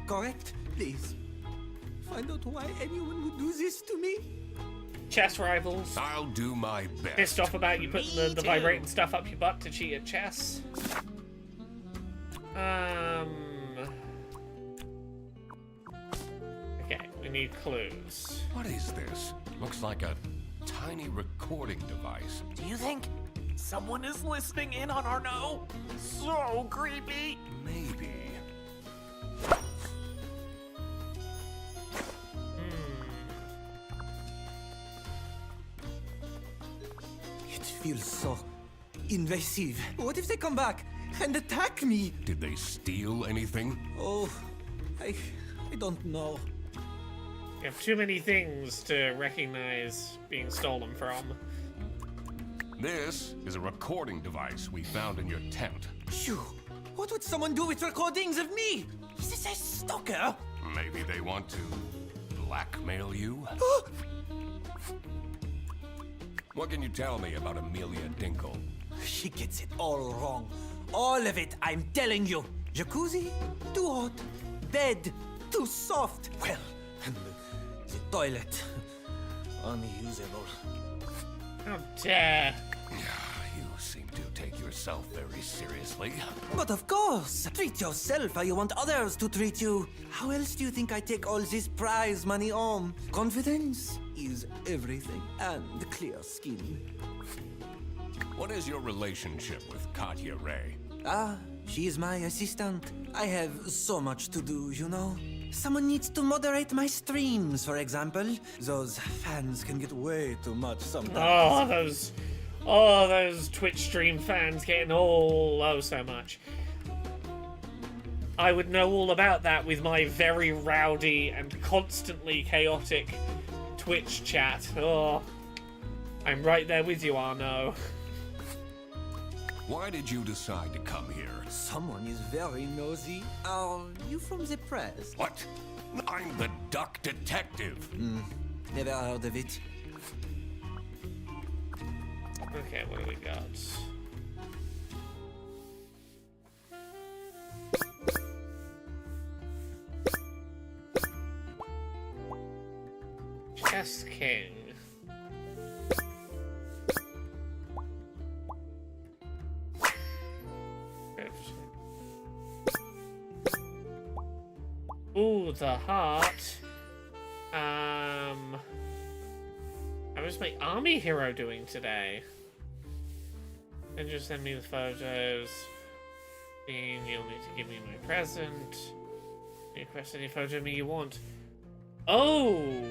correct? Please, find out why anyone would do this to me. Chess rivals. I'll do my best. Pissed off about you putting the vibrating stuff up your butt to cheat at chess. Okay, we need clues. What is this? Looks like a tiny recording device. Do you think someone is listening in on our no? So creepy. Maybe. It feels so invasive. What if they come back and attack me? Did they steal anything? Oh, I don't know. You have too many things to recognize being stolen from. This is a recording device we found in your tent. Phew. What would someone do with recordings of me? Is this a stalker? Maybe they want to blackmail you? What can you tell me about Amelia Dinkle? She gets it all wrong. All of it, I'm telling you. Jacuzzi, too hot. Bed, too soft. Well, and the toilet, unusable. How dare! You seem to take yourself very seriously. But of course, treat yourself how you want others to treat you. How else do you think I take all this prize money home? Confidence is everything, and clear skin. What is your relationship with Katya Ray? Ah, she is my assistant. I have so much to do, you know. Someone needs to moderate my streams, for example. Those fans can get way too much sometimes. Oh, those Twitch stream fans getting so much. I would know all about that with my very rowdy and constantly chaotic Twitch chat. Oh, I'm right there with you, Arno. Why did you decide to come here? Someone is very nosy. Are you from the press? What? I'm the Duck Detective. Never heard of it. Okay, what do we got? Chess King. Ooh, the heart. How is my army hero doing today? And just send me the photos. Bean, you'll need to give me my present. Request any photo of me you want. Oh!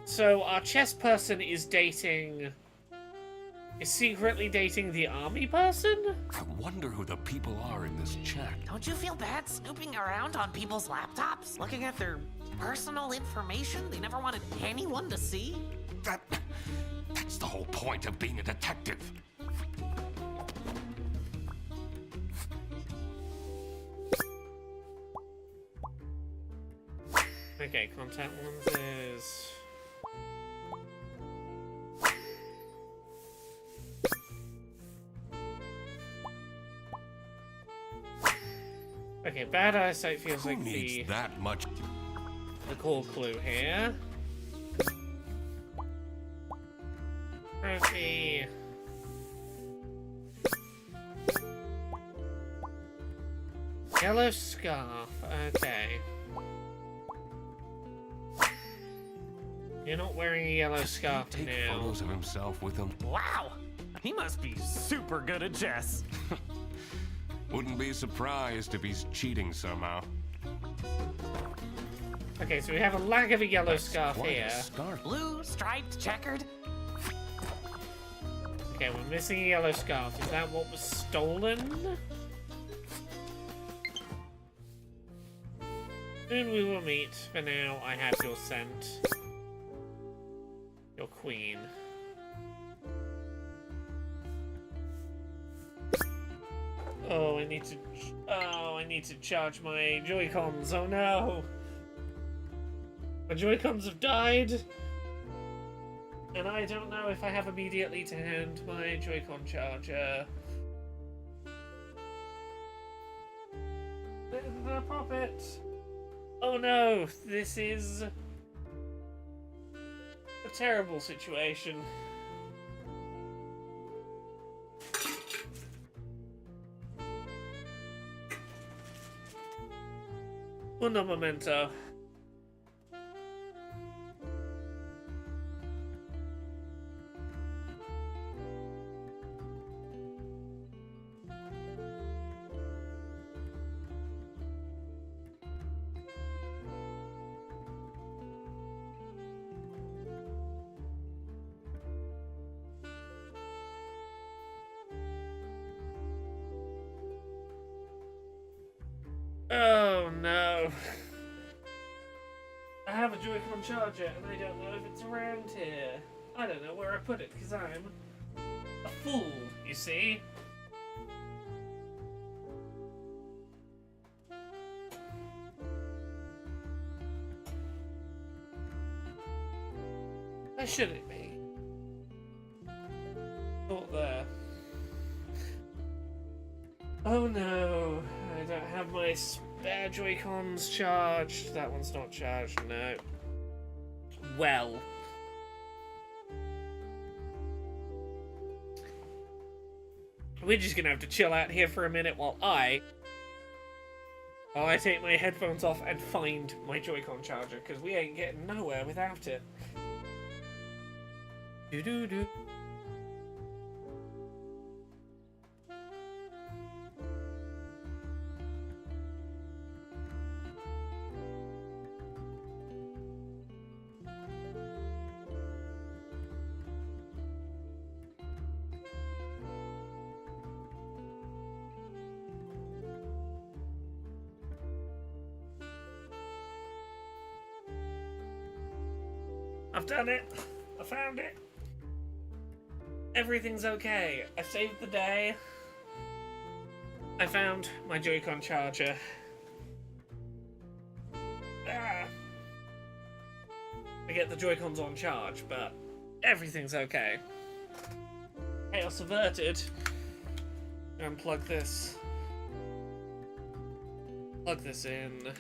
So our chess person is secretly dating the army person? I wonder who the people are in this chat. Don't you feel bad snooping around on people's laptops? Looking at their personal information they never wanted anyone to see? That's the whole point of being a detective. Okay, contact lenses. Okay, bad eyesight feels Who like needs that much? the core clue here. Trophy. Yellow scarf. Okay. You're not wearing a yellow scarf Take now. photos of himself with him. Wow! He must be super good at chess. Wouldn't be surprised if he's cheating somehow. Okay, so we have a lack of a yellow scarf Quite here. a scarf. Blue, striped, checkered. Okay, we're missing a yellow scarf. Is that what was stolen? Soon we will meet. For now, I have your scent. Your queen. Oh, I need to... Oh, I need to charge my Joy-Cons. Oh no! My Joy-Cons have died! And I don't know if I have immediately to hand my Joy-Con charger. The puppet! Oh no! This is... a terrible situation. Uno momento. Oh no. I have a Joy-Con charger and I don't know if it's around here. I don't know where I put it because I'm a fool, you see. Where should it be? Thought there. Oh no, I don't have my spare Joy-Cons charged. That one's not charged, no. Well. We're just gonna have to chill out here for a minute while I take my headphones off and find my Joy-Con charger, because we ain't getting nowhere without it. Do-do-do. I've done it. I found it. Everything's okay. I saved the day. I found my Joy-Con charger. Ah. I get the Joy-Cons on charge, but everything's okay. Chaos averted. Unplug this. Plug this in.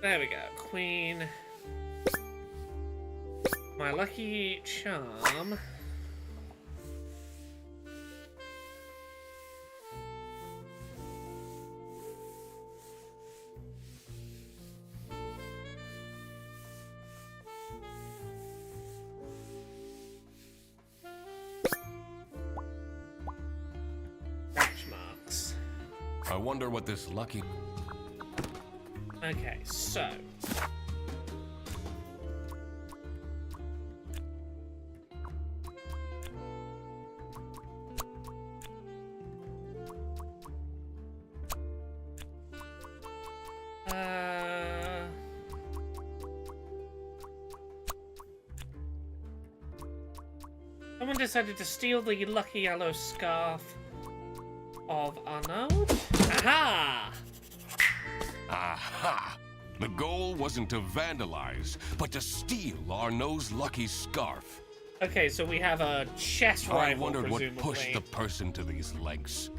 There we go. Queen. My lucky charm. Scratch marks. I wonder what this lucky... Okay, so... Someone decided to steal the lucky yellow scarf of Arnaud. Aha! Aha! The goal wasn't to vandalize, but to steal Arnaud's lucky scarf. Okay, so we have a chess rival, I wondered what presumably. pushed the person to these lengths.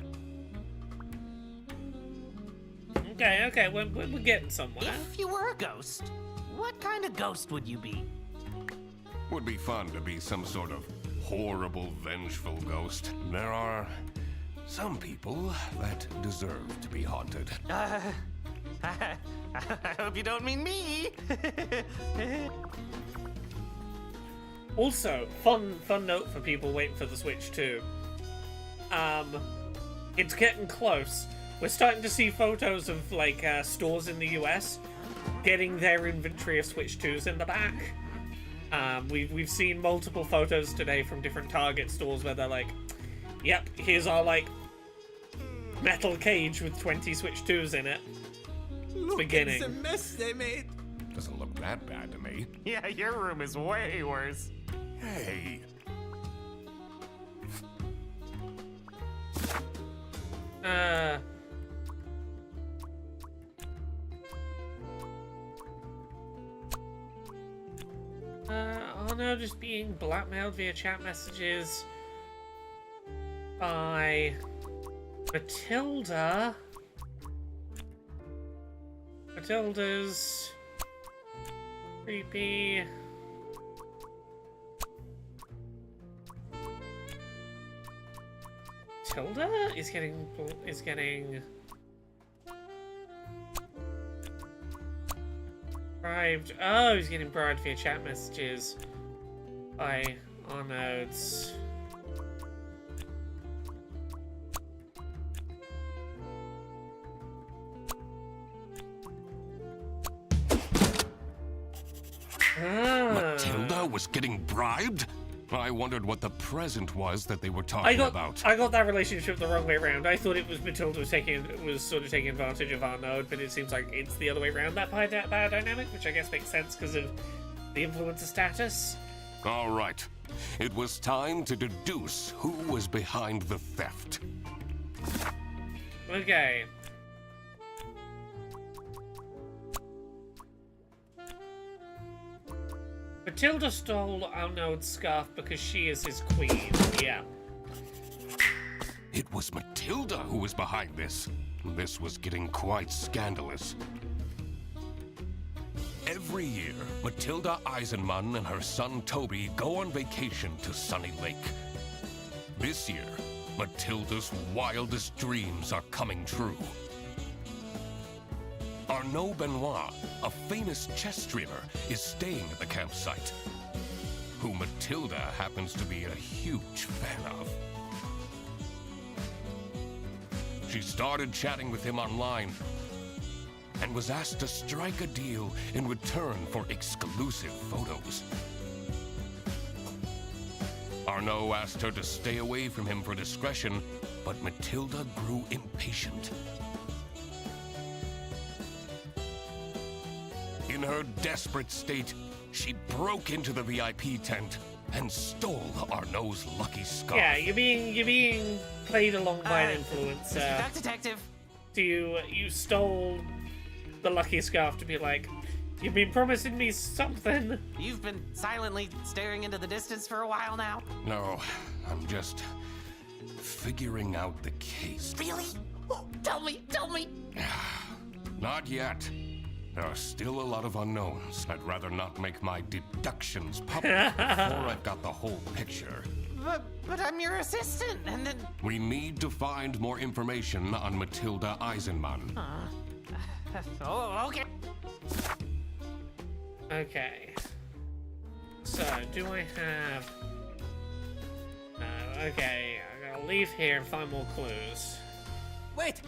Okay, we're getting somewhere. If you were a ghost, what kind of ghost would you be? Would be fun to be some sort of horrible, vengeful ghost. There are some people that deserve to be haunted. I hope you don't mean me. Also, fun note for people waiting for the Switch 2. It's getting close. We're starting to see photos of like stores in the US getting their inventory of Switch 2s in the back. We've seen multiple photos today from different Target stores where they're like, "Yep, here's our like metal cage with 20 Switch 2s in it." Look beginning. at the mess they made. Doesn't look that bad to me. Yeah, your room is way worse. Hey, oh no, just being blackmailed via chat messages by Matilda. Matilda's creepy. Matilda is getting bribed. Oh, he's getting bribed via chat messages by Arnaud's. Matilda was getting bribed? I wondered what the present was that they were talking about. I got that relationship the wrong way around. I thought it was Matilda was sort of taking advantage of Arnaud, but it seems like it's the other way around, that power dynamic, which I guess makes sense because of the influencer status. All right. It was time to deduce who was behind the theft. Okay. Matilda stole Arnaud's scarf because she is his queen. Yeah. It was Matilda who was behind this. This was getting quite scandalous. Every year, Matilda Eisenman and her son Toby go on vacation to Sunny Lake. This year, Matilda's wildest dreams are coming true. Arnaud Benoit, a famous chess streamer, is staying at the campsite, who Matilda happens to be a huge fan of. She started chatting with him online and was asked to strike a deal in return for exclusive photos. Arnaud asked her to stay away from him for discretion, but Matilda grew impatient. In her desperate state, she broke into the VIP tent and stole Arnaud's lucky scarf. Yeah, you're being played along by an influencer. Mr. Duck Detective. You stole the lucky scarf to be like, you've been promising me something. You've been silently staring into the distance for a while now. No, I'm just figuring out the case. Really? Oh, tell me. Not yet. There are still a lot of unknowns. I'd rather not make my deductions public before I've got the whole picture. But I'm your assistant, and then... We need to find more information on Matilda Eisenman. Oh, okay. Okay. So, do I have... okay, I'm gonna leave here and find more clues. Wait,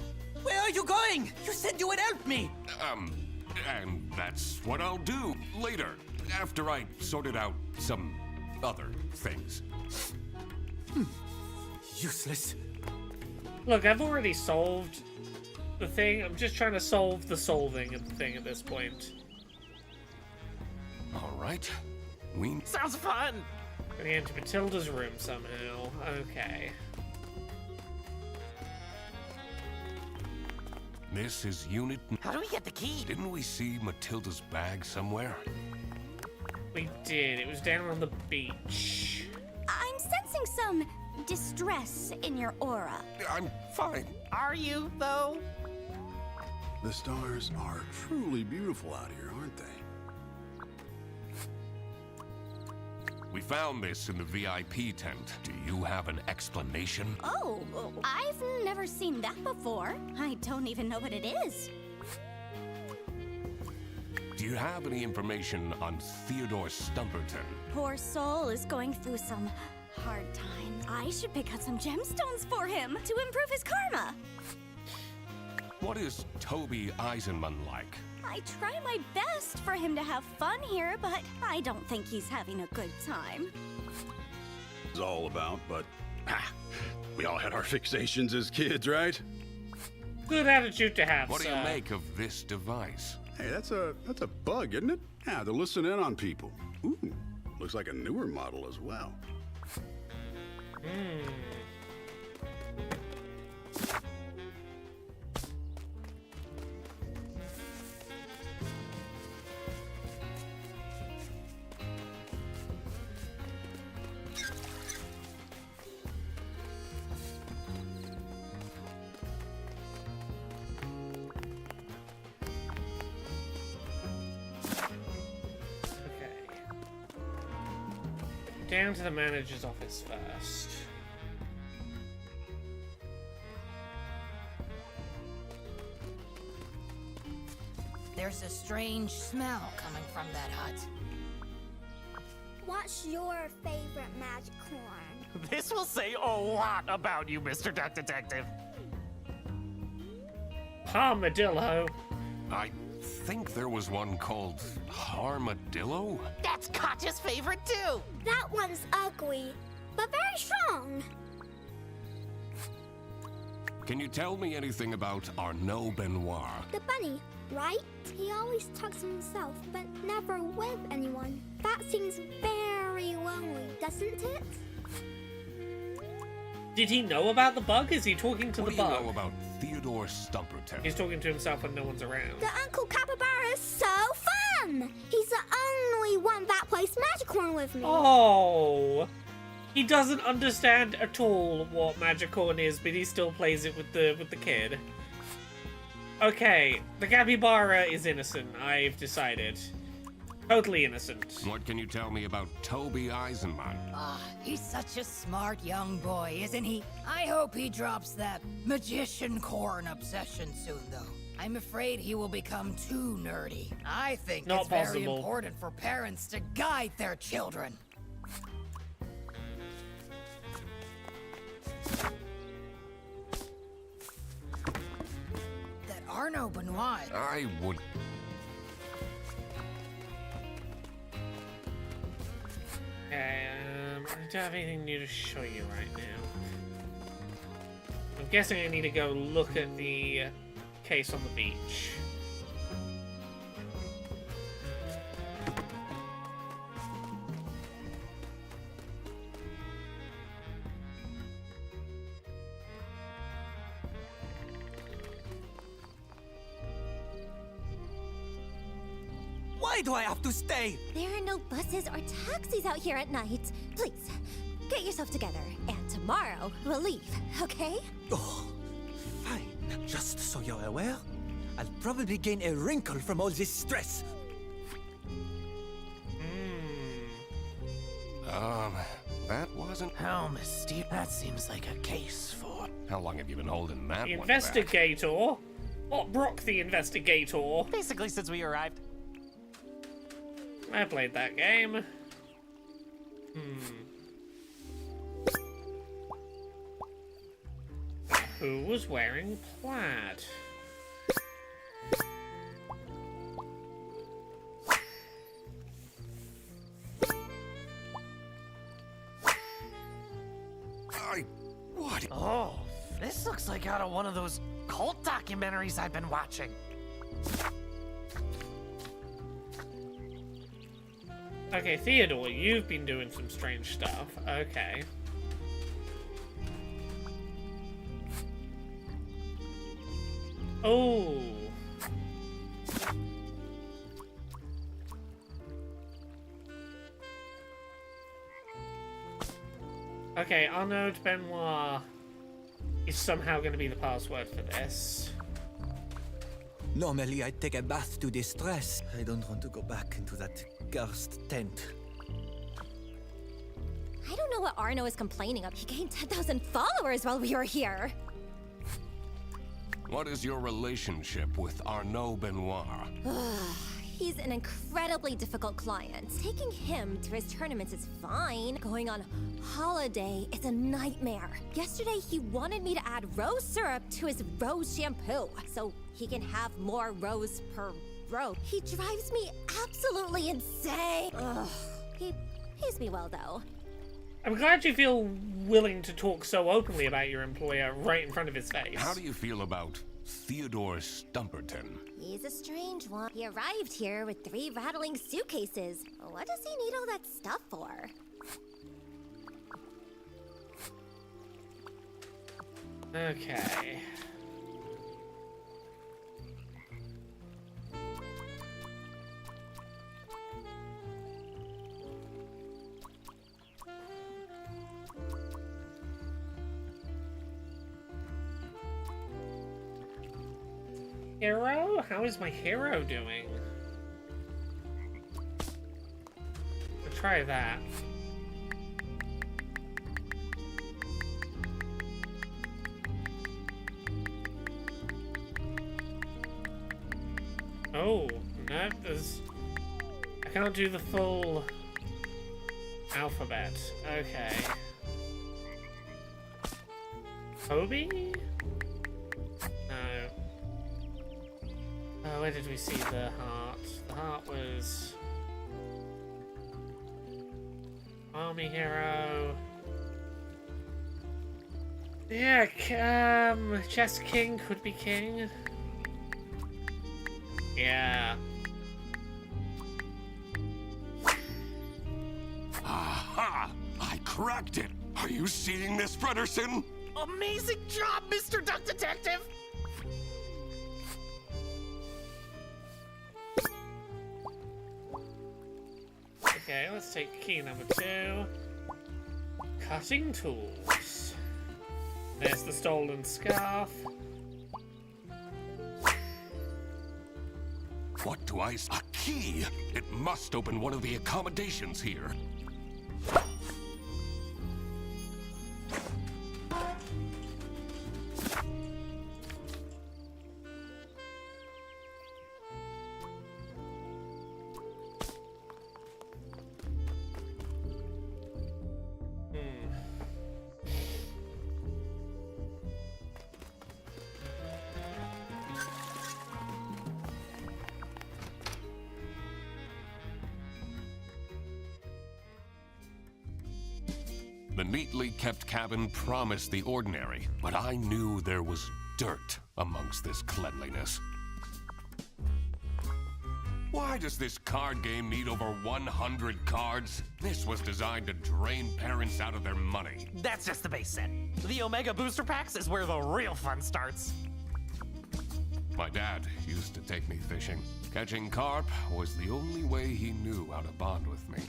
where are you going? You said you would help me. And that's what I'll do later, after I sorted out some other things. Useless. Look, I've already solved the thing. I'm just trying to solve the solving of the thing at this point. All right. Sounds fun! Gonna get into Matilda's room somehow. Okay. This is Unit... How do we get the key? Didn't we see Matilda's bag somewhere? We did. It was down on the beach. I'm sensing some distress in your aura. I'm fine. Are you, though? The stars are truly beautiful out here, aren't they? We found this in the VIP tent. Do you have an explanation? Oh, I've never seen that before. I don't even know what it is. Do you have any information on Theodore Stumperton? Poor soul is going through some hard time. I should pick out some gemstones for him to improve his karma. What is Toby Eisenman like? I try my best for him to have fun here, but I don't think he's having a good time. It's all about, but we all had our fixations as kids, right? Good attitude to have, What do sir. you make of this device? Hey, that's a bug, isn't it? Yeah, to listen in on people. Ooh, looks like a newer model as well. Down to the manager's office first. There's a strange smell coming from that hut. What's your favorite magic corn? This will say a lot about you, Mr. Duck Detective. Armadillo. I think there was one called Armadillo? That's Katya's favorite, too. That one's ugly, but very strong. Can you tell me anything about Arnaud Benoit? The bunny, right? He always talks to himself, but never with anyone. That seems very lonely, doesn't it? Did he know about the bug? Is he talking to What the do you bug? know about Theodore Stumperton? He's talking to himself when no one's around. The Uncle Capybara is so fun! He's the only one that plays Magicorn with me. Oh, he doesn't understand at all what Magicorn is, but he still plays it with the kid. Okay, the capybara is innocent. I've decided. Totally innocent. What can you tell me about Toby Eisenman? He's such a smart young boy, isn't he? I hope he drops that magician corn obsession soon, though. I'm afraid he will become too nerdy. I think Not it's very possible. important for parents to guide their children. That Arnaud Benoit. I would... Okay, I don't have anything new to show you right now. I'm guessing I need to go look at the case on the beach. Why do I have to stay? There are no buses or taxis out here at night. Please, get yourself together, and tomorrow we'll leave, okay? Oh, fine. Just so you're aware, I'll probably gain a wrinkle from all this stress. That wasn't... Oh, Misty, that seems like a case for... How long have you been holding that The one back? investigator? What, Brock the investigator? Basically since we arrived. I played that game. Who was wearing plaid? What? Oh, this looks like out of one of those cult documentaries I've been watching. Okay, Theodore, you've been doing some strange stuff. Okay. Oh. Okay, Arnaud Benoit is somehow going to be the password for this. Normally, I'd take a bath to distress. I don't want to go back into that cursed tent. I don't know what Arno is complaining of. He gained 10,000 followers while we were here. What is your relationship with Arnaud Benoit? He's an incredibly difficult client. Taking him to his tournaments is fine. Going on holiday is a nightmare. Yesterday, he wanted me to add rose syrup to his rose shampoo so he can have more rose per row. He drives me absolutely insane. Ugh. He pays me well, though. I'm glad you feel willing to talk so openly about your employer right in front of his face. How do you feel about Theodore Stumperton? He's a strange one. He arrived here with 3 rattling suitcases. What does he need all that stuff for? Okay. Hero? How is my hero doing? I'll try that. Oh, no, there's... I can't do the full alphabet. Okay. Kobe? No. Oh, where did we see the heart? The heart was... Army hero. Yeah, Chess King could be king. Yeah. Aha! I cracked it! Are you seeing this, Frederson? Amazing job, Mr. Duck Detective! Okay, let's take key number 2. Cutting tools. There's the stolen scarf. What do I... A key! It must open one of the accommodations here. The neatly kept cabin promised the ordinary, but I knew there was dirt amongst this cleanliness. Why does this card game need over 100 cards? This was designed to drain parents out of their money. That's just the base set. The Omega Booster Packs is where the real fun starts. My dad used to take me fishing. Catching carp was the only way he knew how to bond with me.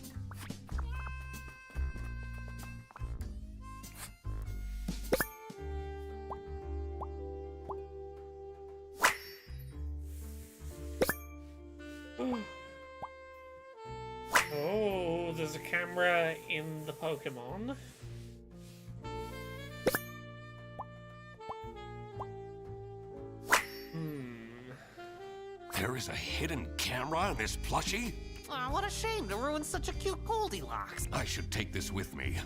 Oh, there's a camera in the Pokemon. There is a hidden camera in this plushie? Aw, what a shame to ruin such a cute Goldilocks. I should take this with me.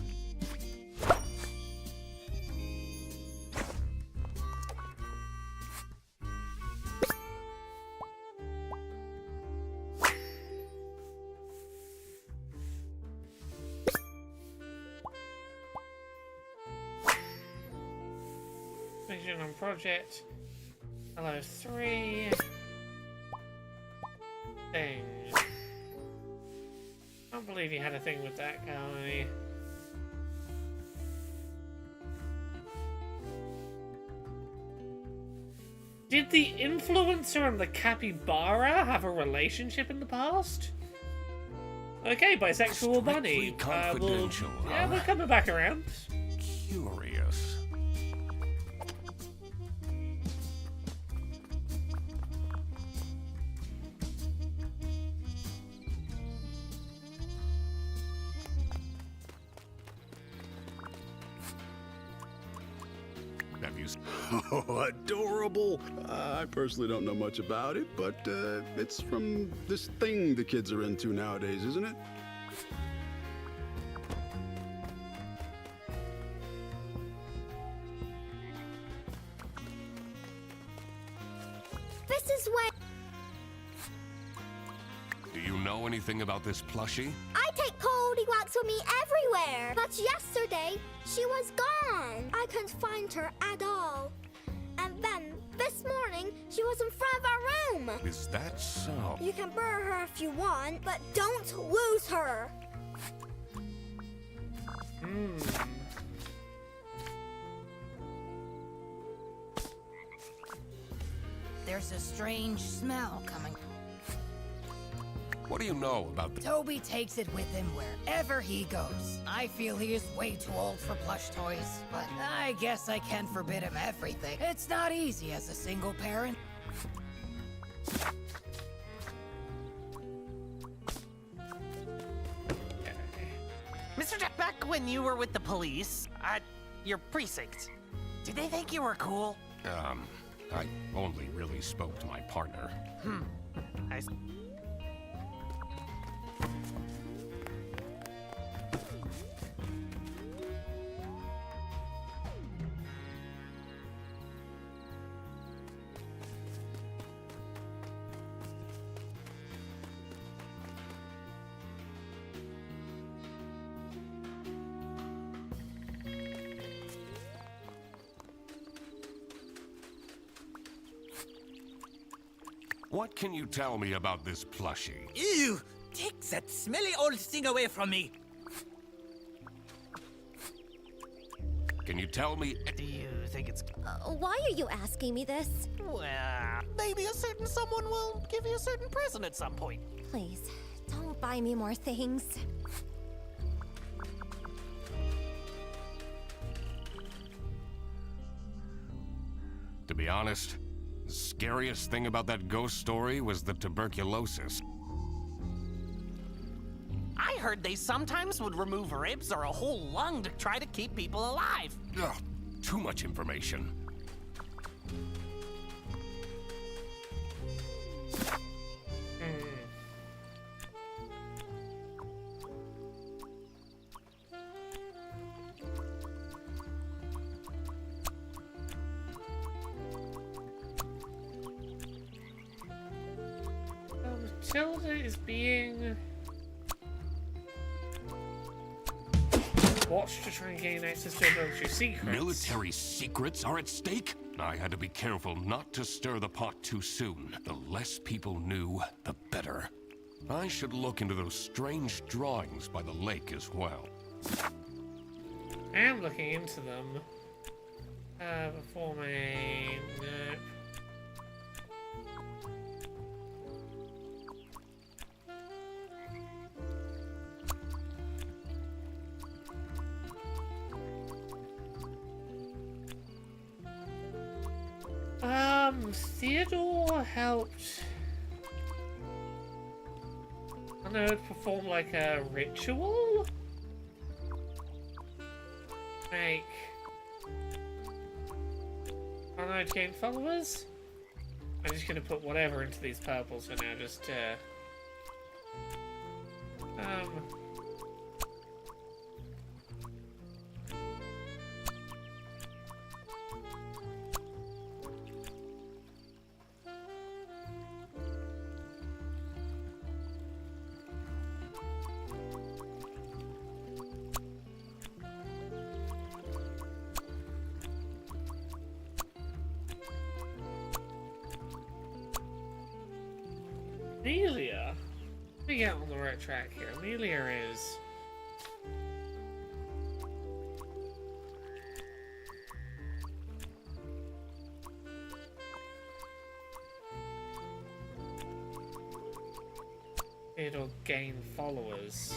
Vision on project. Hello, 3. Thing. Can't believe you had a thing with that guy. Did the influencer and the capybara have a relationship in the past? Okay, bisexual bunny. confidential, Yeah, huh? we're coming back around. Curious. Have you... Oh, adorable. I personally don't know much about it, but it's from this thing the kids are into nowadays, isn't it? This is where Do you know anything about this plushie? I take Cody Wax with me everywhere. But yesterday, she was gone. I couldn't find her at all. And then, this morning, she was in front of our room. Is that so? You can burn her if you want, but don't lose her. There's a strange smell coming. What do you know about the... Toby takes it with him wherever he goes. I feel he is way too old for plush toys, but I guess I can't forbid him everything. It's not easy as a single parent. Mr. Jack, back when you were with the police, at your precinct, did they think you were cool? I only really spoke to my partner. I s- What can you tell me about this plushie? Ew! Take that smelly old thing away from me! Can you tell me... Do you think it's... Why are you asking me this? Well, maybe a certain someone will give you a certain present at some point. Please, don't buy me more things. To be honest, the scariest thing about that ghost story was the tuberculosis. I heard they sometimes would remove ribs or a whole lung to try to keep people alive. Ugh, too much information. Matilda is being watched to try and gain access to military secrets. Military secrets are at stake? I had to be careful not to stir the pot too soon. The less people knew, the better. I should look into those strange drawings by the lake as well. I am looking into them. Performing. Nope. Theodore helped. I don't know, perform like a ritual? Make. I don't know, to gain followers? I'm just gonna put whatever into these purples for now, just Amelia? Let me get on the right track here. Amelia is... Theodore gain followers.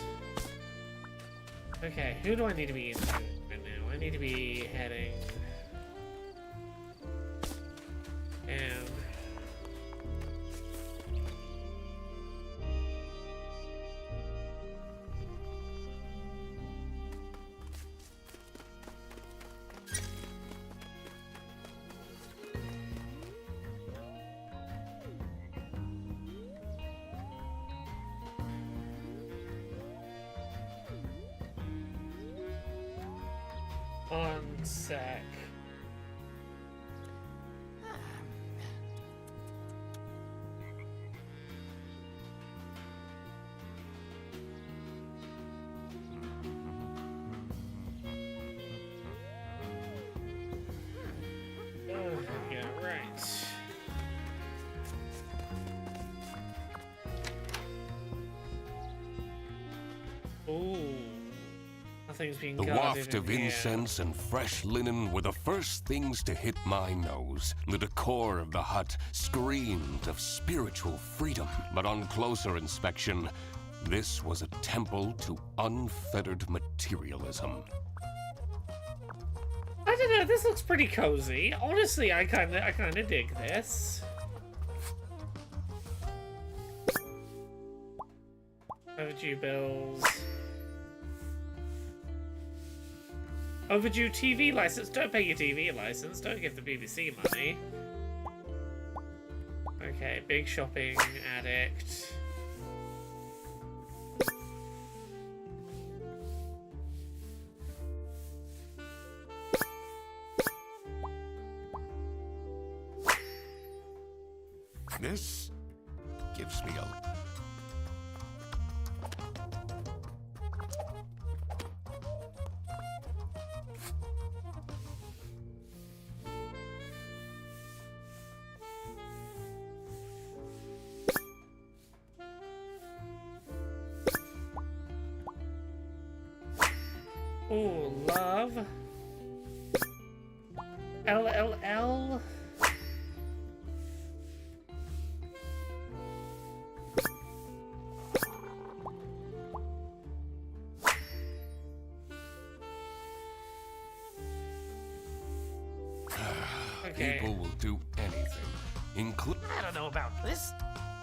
Okay, who do I need to be into right now? I need to be heading... And... One sec. Oh, yeah, right. Ooh. Nothing's being The guarded waft in of here. incense and fresh linen were the first things to hit my nose. The decor of the hut screamed of spiritual freedom, but on closer inspection, this was a temple to unfettered materialism. I don't know, this looks pretty cozy. Honestly, I kinda dig this. Overdue bills. Overdue TV license. Don't pay your TV license. Don't give the BBC money. Okay, big shopping addict. This gives me a... Ooh, love. LLL. Okay. People will do anything, including... I don't know about this.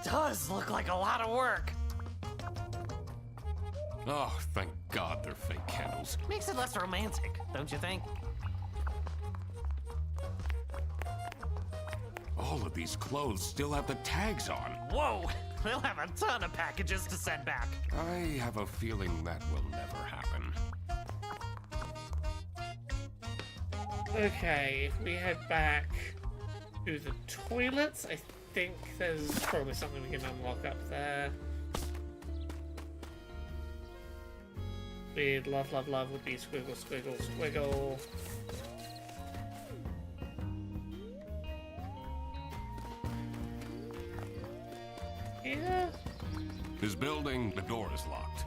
Does look like a lot of work. Oh, thank God they're fake candles. Makes it less romantic, don't you think? All of these clothes still have the tags on. Whoa! We'll have a ton of packages to send back. I have a feeling that will never happen. Okay, if we head back to the toilets, I think there's probably something we can unlock up there. Weird love, love, love would be squiggle, squiggle, squiggle. Yeah. This building, the door is locked.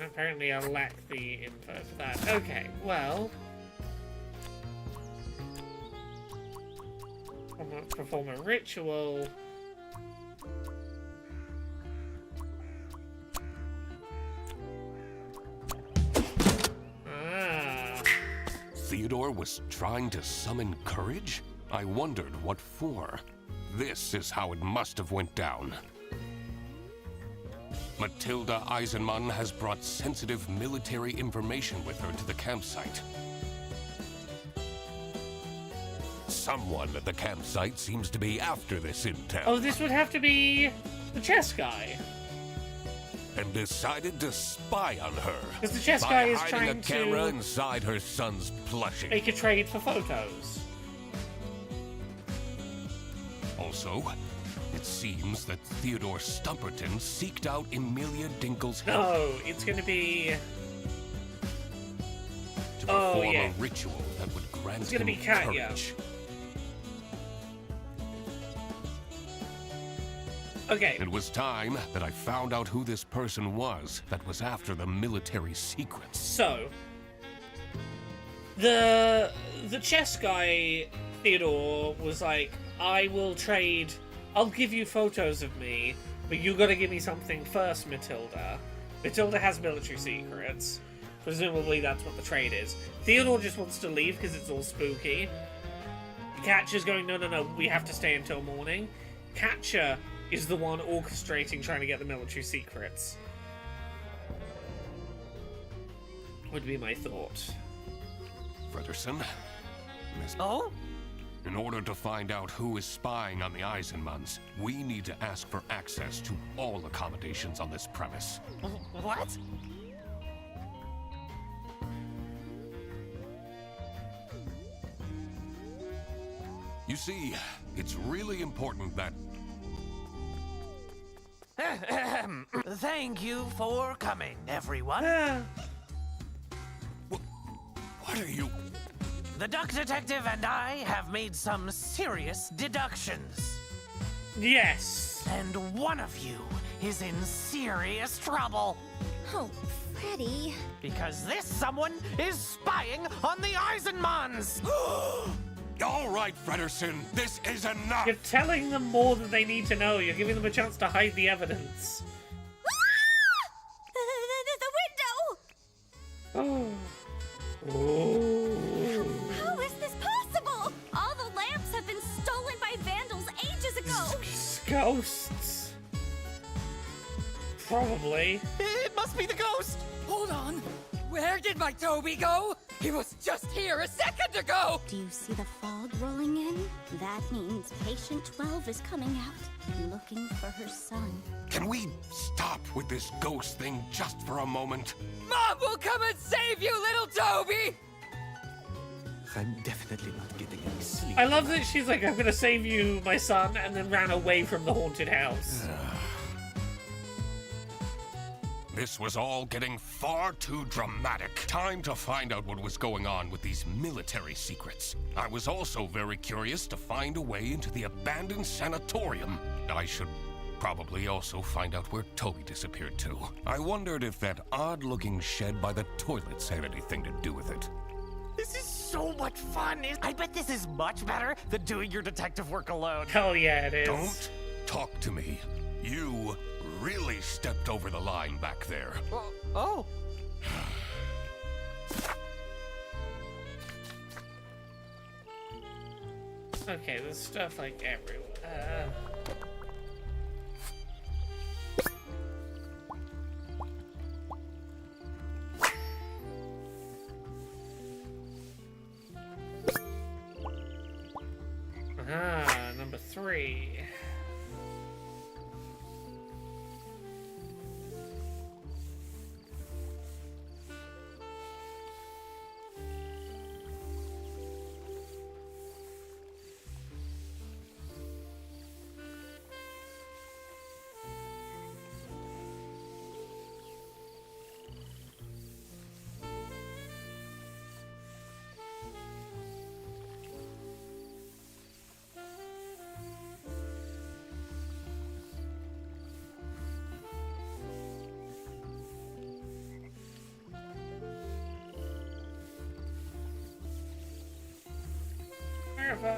Apparently I lack the info for that. Okay, well... Perform a ritual. Ah. Theodore was trying to summon courage? I wondered what for. This is how it must have went down. Matilda Eisenmann has brought sensitive military information with her to the campsite. Someone at the campsite seems to be after this intel. Oh, this would have to be the chess guy. And decided to spy on her. Because the chess by guy is hiding trying a camera to inside her son's plushie. make a trade for photos. Also, it seems that Theodore Stumperton seeked out Emilia Dinkle's help No, it's gonna be... to Oh, perform yeah. a ritual that would grant It's gonna him be Katya. courage. Okay. It was time that I found out who this person was that was after the military secrets. So, the chess guy, Theodore, was like, I will trade. I'll give you photos of me, but you gotta give me something first, Matilda. Matilda has military secrets. Presumably that's what the trade is. Theodore just wants to leave because it's all spooky. Catcher's going, no, we have to stay until morning. Catcher is the one orchestrating trying to get the military secrets. Would be my thought. Frederson, Miss... Oh? In order to find out who is spying on the Eisenmanns, we need to ask for access to all accommodations on this premise. What? You see, it's really important that... Thank you for coming, everyone. What are you... The Duck Detective and I have made some serious deductions. Yes. And one of you is in serious trouble. Oh, Freddy. Because this someone is spying on the Eisenmanns. All right, Frederson, this is enough! You're telling them more than they need to know. You're giving them a chance to hide the evidence. The window! Oh. How is this possible? All the lamps have been stolen by vandals ages ago. Ghosts. Probably. It must be the ghost. Hold on. Where did my Toby go? He was just here a second ago! Do you see the fog rolling in? That means patient 12 is coming out, looking for her son. Can we stop with this ghost thing just for a moment? Mom will come and save you, little Toby! I'm definitely not getting any sleep. I love that she's like, I'm gonna save you, my son, and then ran away from the haunted house. This was all getting far too dramatic. Time to find out what was going on with these military secrets. I was also very curious to find a way into the abandoned sanatorium. I should probably also find out where Toby disappeared to. I wondered if that odd-looking shed by the toilets had anything to do with it. This is so much fun. I bet this is much better than doing your detective work alone. Hell yeah, it is. Don't talk to me. You really stepped over the line back there. Oh. Okay, there's stuff like everywhere. Number 3.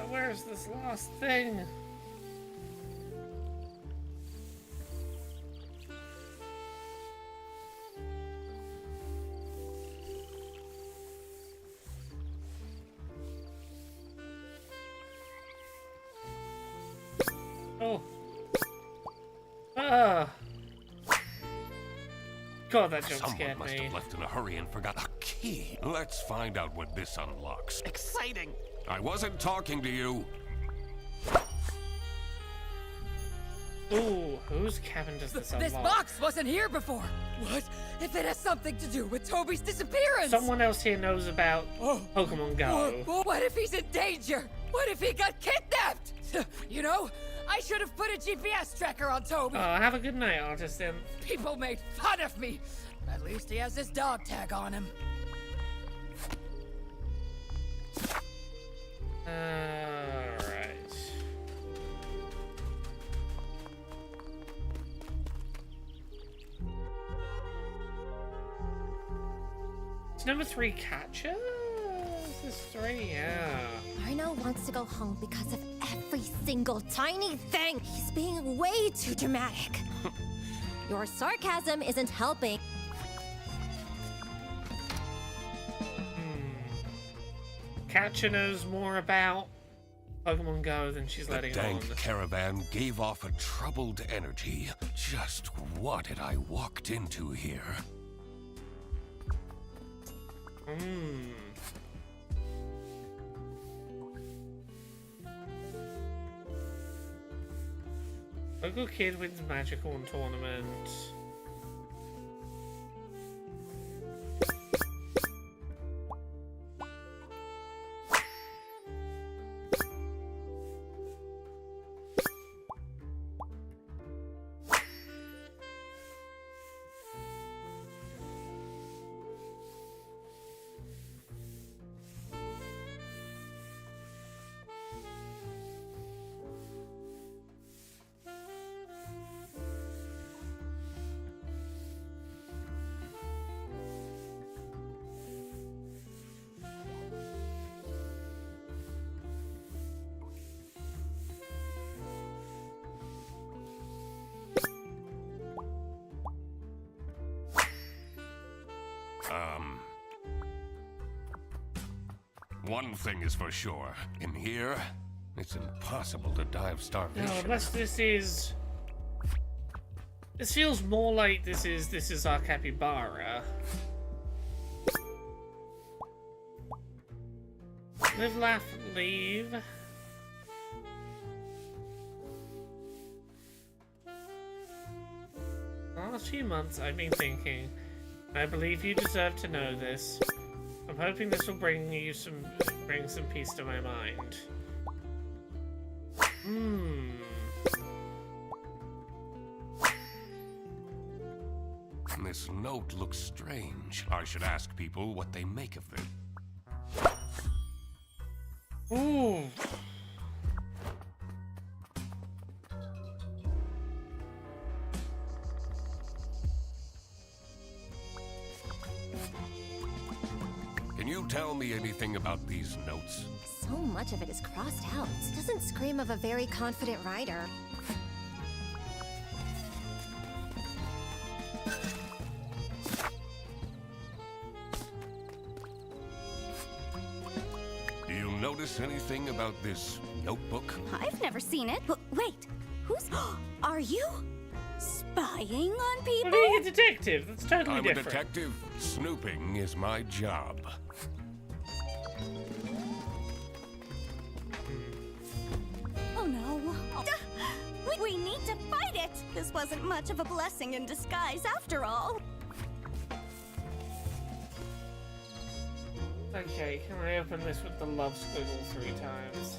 Where's this last thing? Oh. Ah. God, that jump Someone scared must me. have left in a hurry and forgot a key. Let's find out what this unlocks. Exciting. I wasn't talking to you. Ooh, whose cabin does this unlock? This box wasn't here before. What if it has something to do with Toby's disappearance? Someone else here knows about Pokemon Go. What if he's in danger? What if he got kidnapped? You know, I should have put a GPS tracker on Toby. Oh, have a good night, Artisan. People made fun of me. At least he has his dog tag on him. Alright. Is number 3 catcher? Is this Three, yeah. Arno wants to go home because of every single tiny thing. He's being way too dramatic. Your sarcasm isn't helping. Katja knows more about Pokemon Go than she's The letting dank on. caravan gave off a troubled energy. Just what had I walked into here? Local kid wins magical tournament. One thing is for sure. In here, it's impossible to die of starvation. No, unless this is... This feels more like this is our capybara. Live, laugh, leave. The last few months I've been thinking, I believe you deserve to know this. I'm hoping this will bring some peace to my mind. This note looks strange. I should ask people what they make of it. Ooh. Can you tell me anything about these notes? So much of it is crossed out. It doesn't scream of a very confident writer. Do you notice anything about this notebook? I've never seen it. Wait, who's... Are you spying on people? Well, being a detective, that's totally I'm different. a detective. Snooping is my job. Oh no. We need to fight it. This wasn't much of a blessing in disguise after all. Okay, can I open this with the love squiggle 3 times?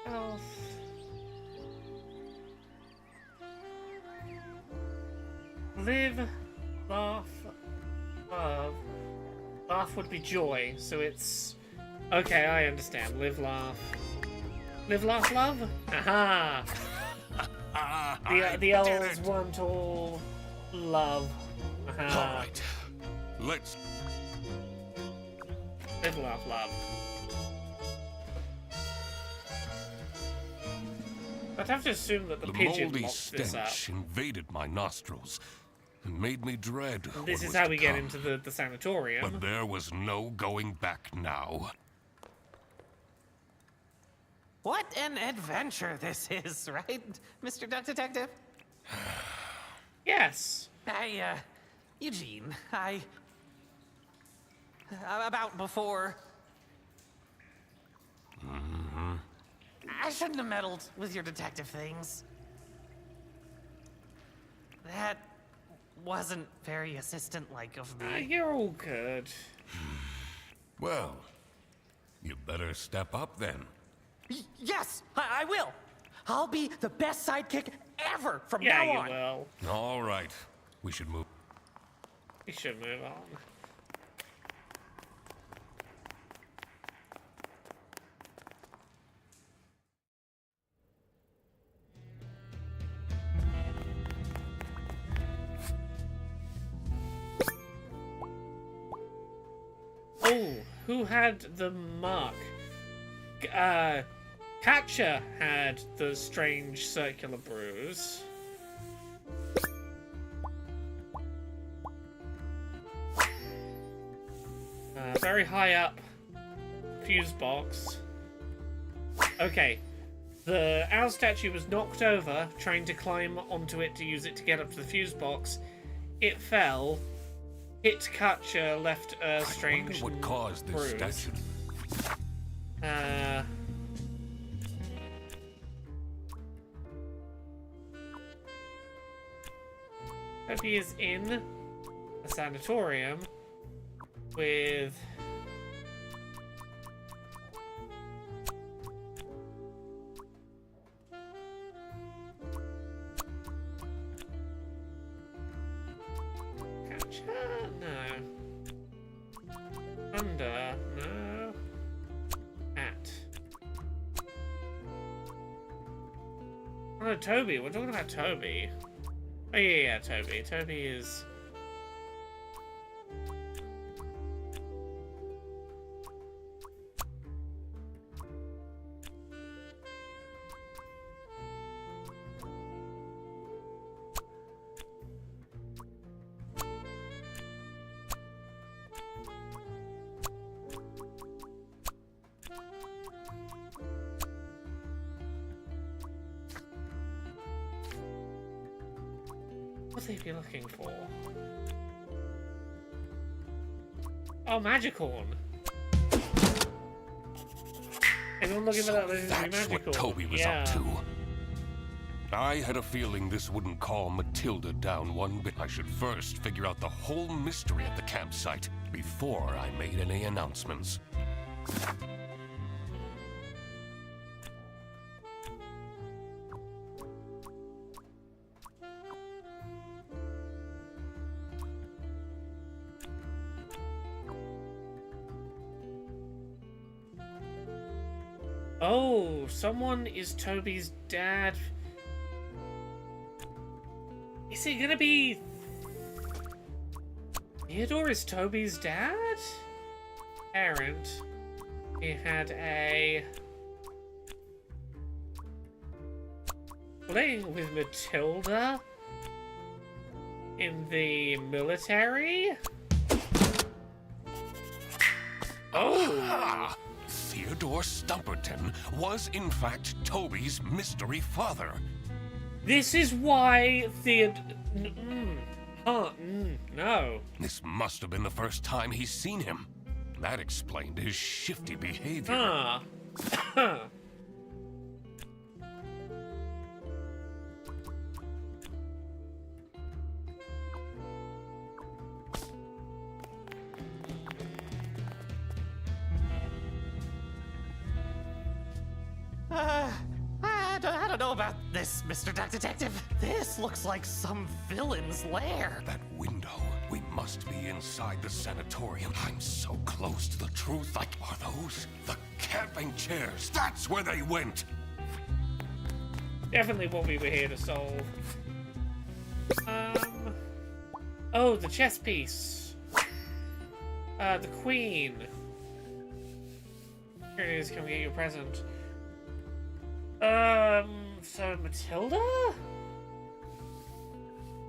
Elf. Live, laugh, love. Laugh would be joy, so it's... Okay, I understand. Live, laugh. Live, laugh, love? Aha! The elves want all love. Aha. Alright. Let's... Live, laugh, love. I'd have to assume that the The pigeon moldy locked this up. stench invaded my nostrils and made me dread This what is was how to we get come. into the sanatorium. But there was no going back now. What an adventure this is, right, Mr. Duck Detective? Yes. Eugene, about before... I shouldn't have meddled with your detective things. That wasn't very assistant-like of me. You're all good. Well, you better step up then. Yes, I will. I'll be the best sidekick ever from Yeah, now you on. will. All right, we should move. We should move on. Oh, who had the mark? Katja had the strange circular bruise. Very high up. Fuse box. Okay. The owl statue was knocked over, trying to climb onto it to use it to get up to the fuse box. It fell. Hit Katja, left a strange I wonder what caused this bruise. statue. Toby is in a sanatorium with Katja? No. Under? No. At. Oh, Toby. We're talking about Toby. Oh, yeah, Toby. Toby is... What would they be looking for? Oh, Magicorn! Anyone looking for that legendary That's Magicorn? what Toby was yeah. up to. I had a feeling this wouldn't calm Matilda down one bit. I should first figure out the whole mystery at the campsite before I made any announcements. Oh, someone is Toby's dad. Is it gonna be... Theodore is Toby's dad? Parent. He had a... Playing with Matilda? In the military? Oh! Ah! Theodore Stumperton was in fact Toby's mystery father. This is why no. This must have been the first time he's seen him. That explained his shifty behavior. Ah. I don't know about this, Mr. Duck Detective. This looks like some villain's lair. That window. We must be inside the sanatorium. I'm so close to the truth. Like, are those the camping chairs? That's where they went. Definitely what we were here to solve. Oh, the chess piece. The queen. Here it is, come get your present. So Matilda?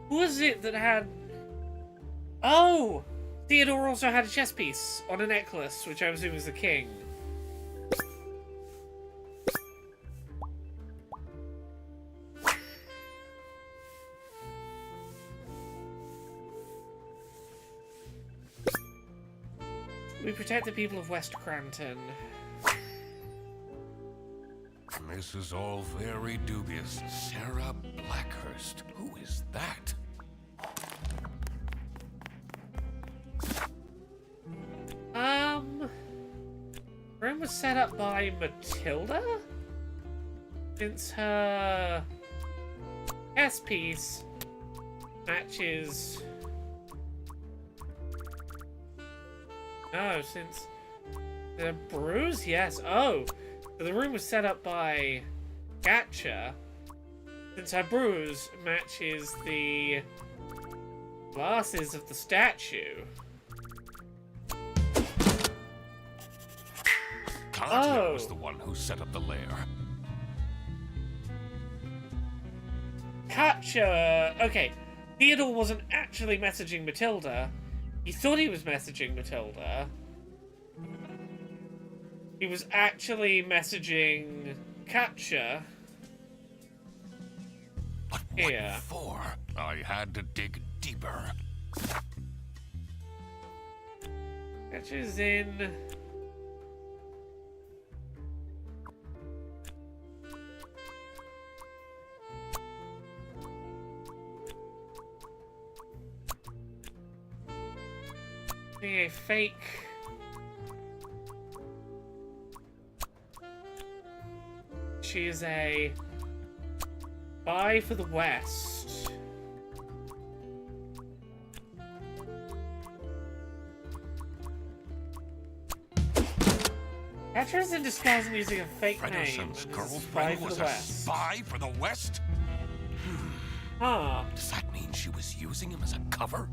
Who was it that had... Oh! Theodore also had a chess piece on a necklace, which I assume is the king. We protect the people of West Cranton. This is all very dubious. Sarah Blackhurst. Who is that? Room was set up by Matilda? Since her S piece matches... No, since the bruise, yes. Oh, so the room was set up by Gatcha. Since her bruise matches the glasses of the statue. Katya was the one who set up the lair. Katya... Okay, Theodore wasn't actually messaging Matilda. He thought he was messaging Matilda. He was actually messaging Katya. But what for? I had to dig deeper. Katya's in... a fake... She is a... spy for the West. Catra's in disguise and using a fake name. Fredderson's girlfriend was a spy for the West? Huh. Does that mean she was using him as a cover?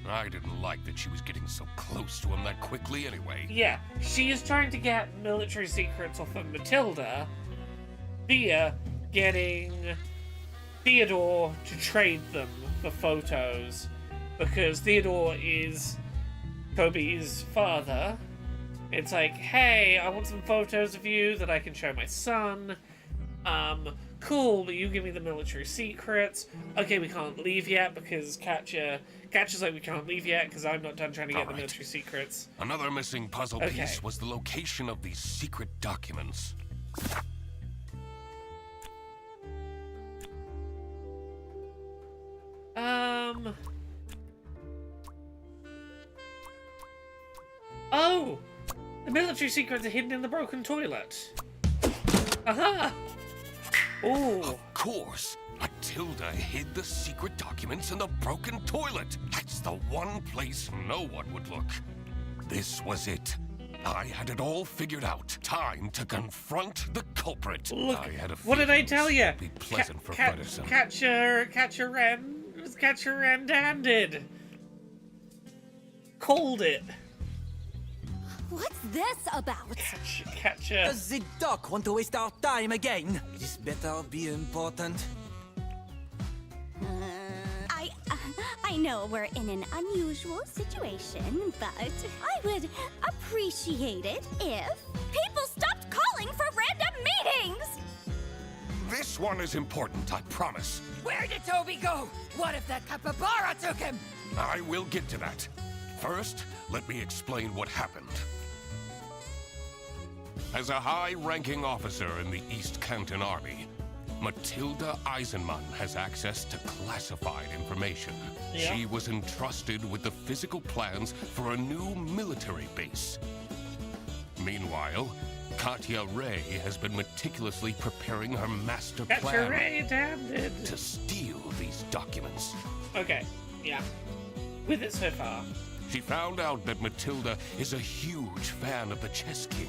I didn't like that she was getting so close to him that quickly anyway. Yeah, she is trying to get military secrets off of Matilda via getting Theodore to trade them for photos. Because Theodore is Kobe's father. It's like, hey, I want some photos of you that I can show my son. Cool, but you give me the military secrets. Okay, we can't leave yet because Katya's like, we can't leave yet because I'm not done trying to get the military secrets. Another missing puzzle piece was the location of these secret documents. Oh! The military secrets are hidden in the broken toilet. Aha! Ooh. Of course! Matilda hid the secret documents in the broken toilet. That's the one place no one would look. This was it. I had it all figured out. Time to confront the culprit. Look, I had a what did I tell you? Be pleasant for Fredderson. Catcher red-handed. Called it. What's this about? Catcher. Does the doc want to waste our time again? This better be important. I know we're in an unusual situation, but I would appreciate it if people stopped calling for random meetings! This one is important, I promise. Where did Toby go? What if that capybara took him? I will get to that. First, let me explain what happened. As a high-ranking officer in the East Canton Army, Matilda Eisenman has access to classified information. Yeah. She was entrusted with the physical plans for a new military base. Meanwhile, Katya Ray has been meticulously preparing her master Catcher plan red-handed. to steal these documents. Okay, yeah. With it so far. She found out that Matilda is a huge fan of the Chess King,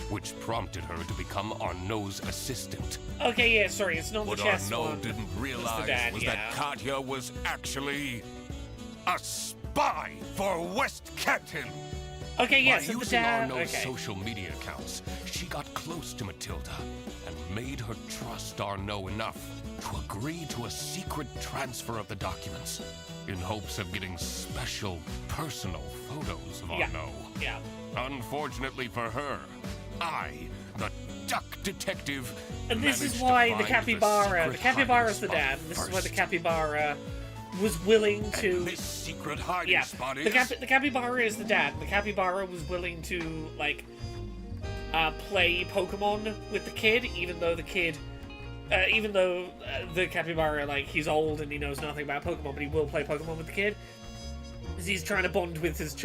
which prompted her to become Arnaud's assistant. Okay, yeah, sorry, it's not what the chess Arnaud one. didn't realize dad, was yeah. that Katya was actually a spy for West Canton. Okay, yeah, By so the using dad... Arnaud's Okay. social media accounts, she got close to Matilda and made her trust Arnaud enough to agree to a secret transfer of the documents in hopes of getting special personal photos of Yeah. Arnaud. Yeah. Unfortunately for her, I, the duck detective, And this is managed to why the find capybara... The secret capybara's the hiding dad, spot and this is why the first. capybara was willing to... And this secret hiding Yeah, spot the, is... the capybara is the dad. The capybara was willing to, like, play Pokemon with the kid, even though the capybara, like, he's old and he knows nothing about Pokemon, but he will play Pokemon with the kid. Because he's trying to bond with his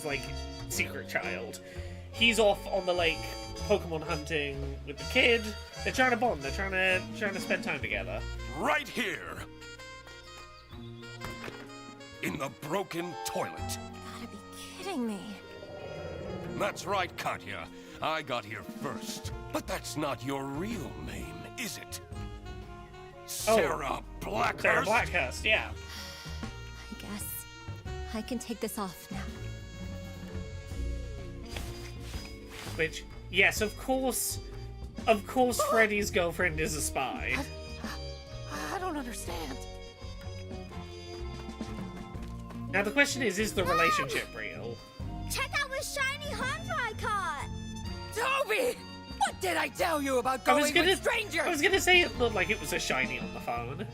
like, secret child. He's off on the lake Pokemon hunting with the kid. They're trying to bond. They're trying to spend time together. Right here! In the broken toilet. Gotta be kidding me. That's right, Katya. I got here first. But that's not your real name, is it? Sarah Blackhurst? Sarah Blackhurst, yeah. I guess I can take this off now. Which, yes, of course, Freddy's girlfriend is a spy. I don't understand. Now the question is the relationship real? Check out this shiny hunter I caught! Toby! What did I tell you about going with strangers? I was gonna say it looked like it was a shiny on the phone.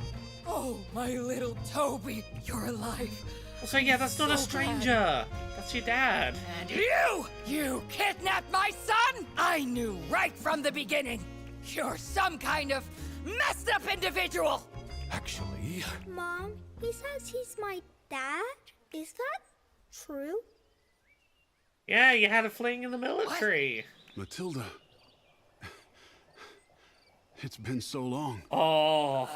Oh, my little Toby, you're alive. Also, yeah, that's not a stranger. That's your dad. And you kidnapped my son? I knew right from the beginning. You're some kind of messed up individual. Actually... Mom, he says he's my dad? Is that true? Yeah, you had a fling in the military. Matilda. It's been so long. Oh.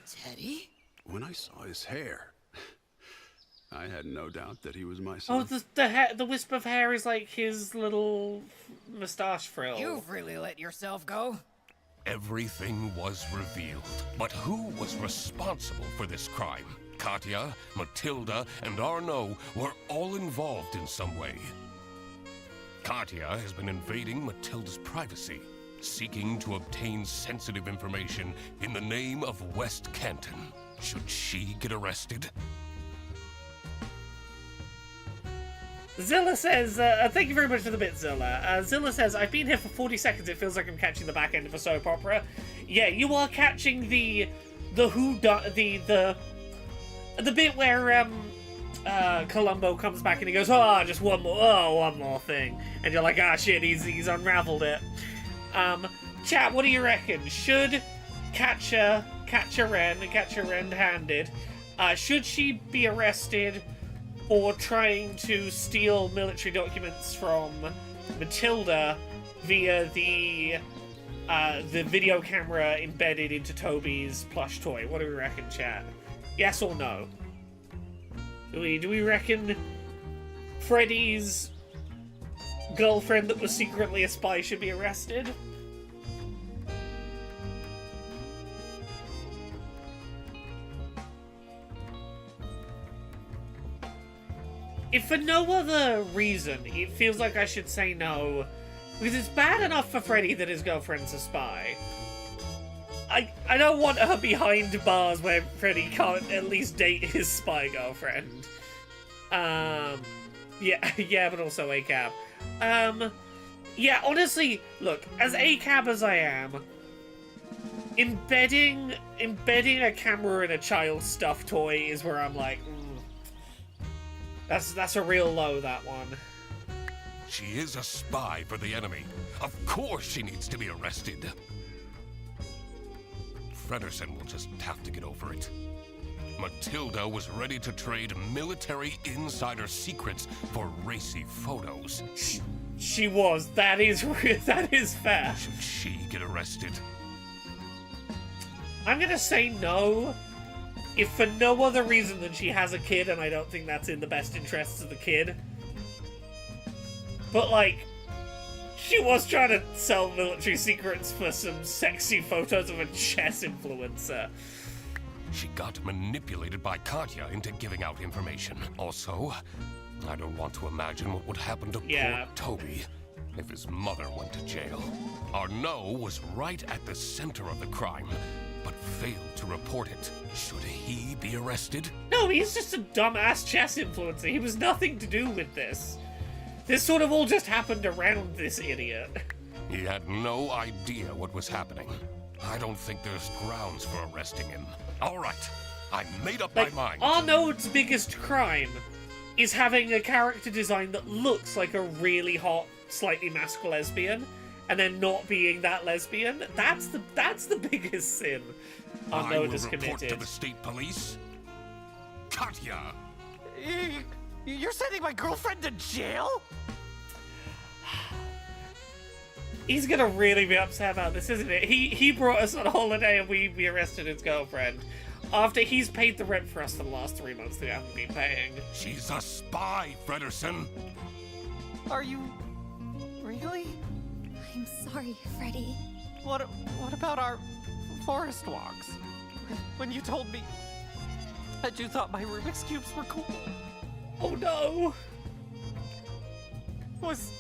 Teddy? When I saw his hair, I had no doubt that he was my son. Oh, the wisp of hair is like his little mustache frill. You've really let yourself go. Everything was revealed. But who was responsible for this crime? Katya, Matilda, and Arnaud were all involved in some way. Katya has been invading Matilda's privacy, seeking to obtain sensitive information in the name of West Canton. Should she get arrested? Zilla says, thank you very much for the bit, Zilla. Zilla says, I've been here for 40 seconds, it feels like I'm catching the back end of a soap opera. Yeah, you are catching the bit where, Columbo comes back and he goes, just one more thing. And you're like, shit, he's unraveled it. Chat, what do you reckon? Should Katya Red-Handed, should she be arrested for trying to steal military documents from Matilda via the video camera embedded into Toby's plush toy? What do we reckon, chat? Yes or no? Do we reckon Freddy's girlfriend that was secretly a spy should be arrested? If for no other reason, it feels like I should say no. Because it's bad enough for Freddy that his girlfriend's a spy. I don't want her behind bars where Freddy can't at least date his spy girlfriend. Yeah, but also ACAB. Yeah, honestly, look, as ACAB as I am, embedding a camera in a child's stuffed toy is where I'm like, that's a real low, that one. She is a spy for the enemy. Of course she needs to be arrested. Fredersen will just have to get over it. Matilda was ready to trade military insider secrets for racy photos. She was. That is fair. Should she get arrested? I'm gonna say no, if for no other reason than she has a kid, and I don't think that's in the best interests of the kid. But, like, she was trying to sell military secrets for some sexy photos of a chess influencer. She got manipulated by Katya into giving out information. Also, I don't want to imagine what would happen to poor Toby if his mother went to jail. Arnaud was right at the center of the crime, but failed to report it. Should he be arrested? No, he's just a dumbass chess influencer. He was nothing to do with this. This sort of all just happened around this idiot. He had no idea what was happening. I don't think there's grounds for arresting him. All right, I made up my mind. Arnaud's biggest crime is having a character design that looks like a really hot, slightly masked lesbian, and then not being that lesbian. That's the biggest sin Unknown has committed. I will report to the state police. Katya! You're sending my girlfriend to jail? He's gonna really be upset about this, isn't it? He brought us on holiday and we arrested his girlfriend. After he's paid the rent for us for the last 3 months that we haven't been paying. She's a spy, Frederson. Are you... really? I'm sorry, Freddy. What about our forest walks? When you told me that you thought my Rubik's Cubes were cool. Oh no! Was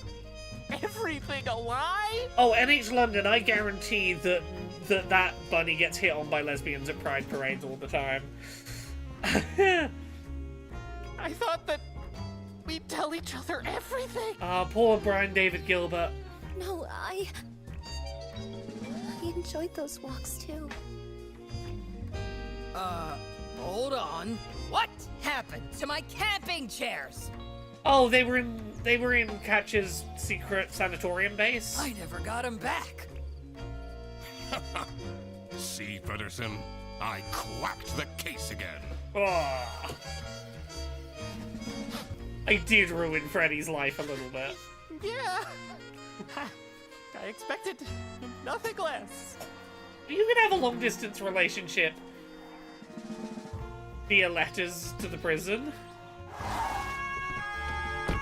everything a lie? Oh, NH London, I guarantee that bunny gets hit on by lesbians at Pride parades all the time. I thought that we'd tell each other everything. Poor Brian David Gilbert. No, I enjoyed those walks too. Hold on. What happened to my camping chairs? Oh, they were in Catch's secret sanatorium base. I never got them back. See, Frederson, I cracked the case again. Oh. I did ruin Freddy's life a little bit. Yeah. I expected nothing less. You can have a long-distance relationship via letters to the prison. The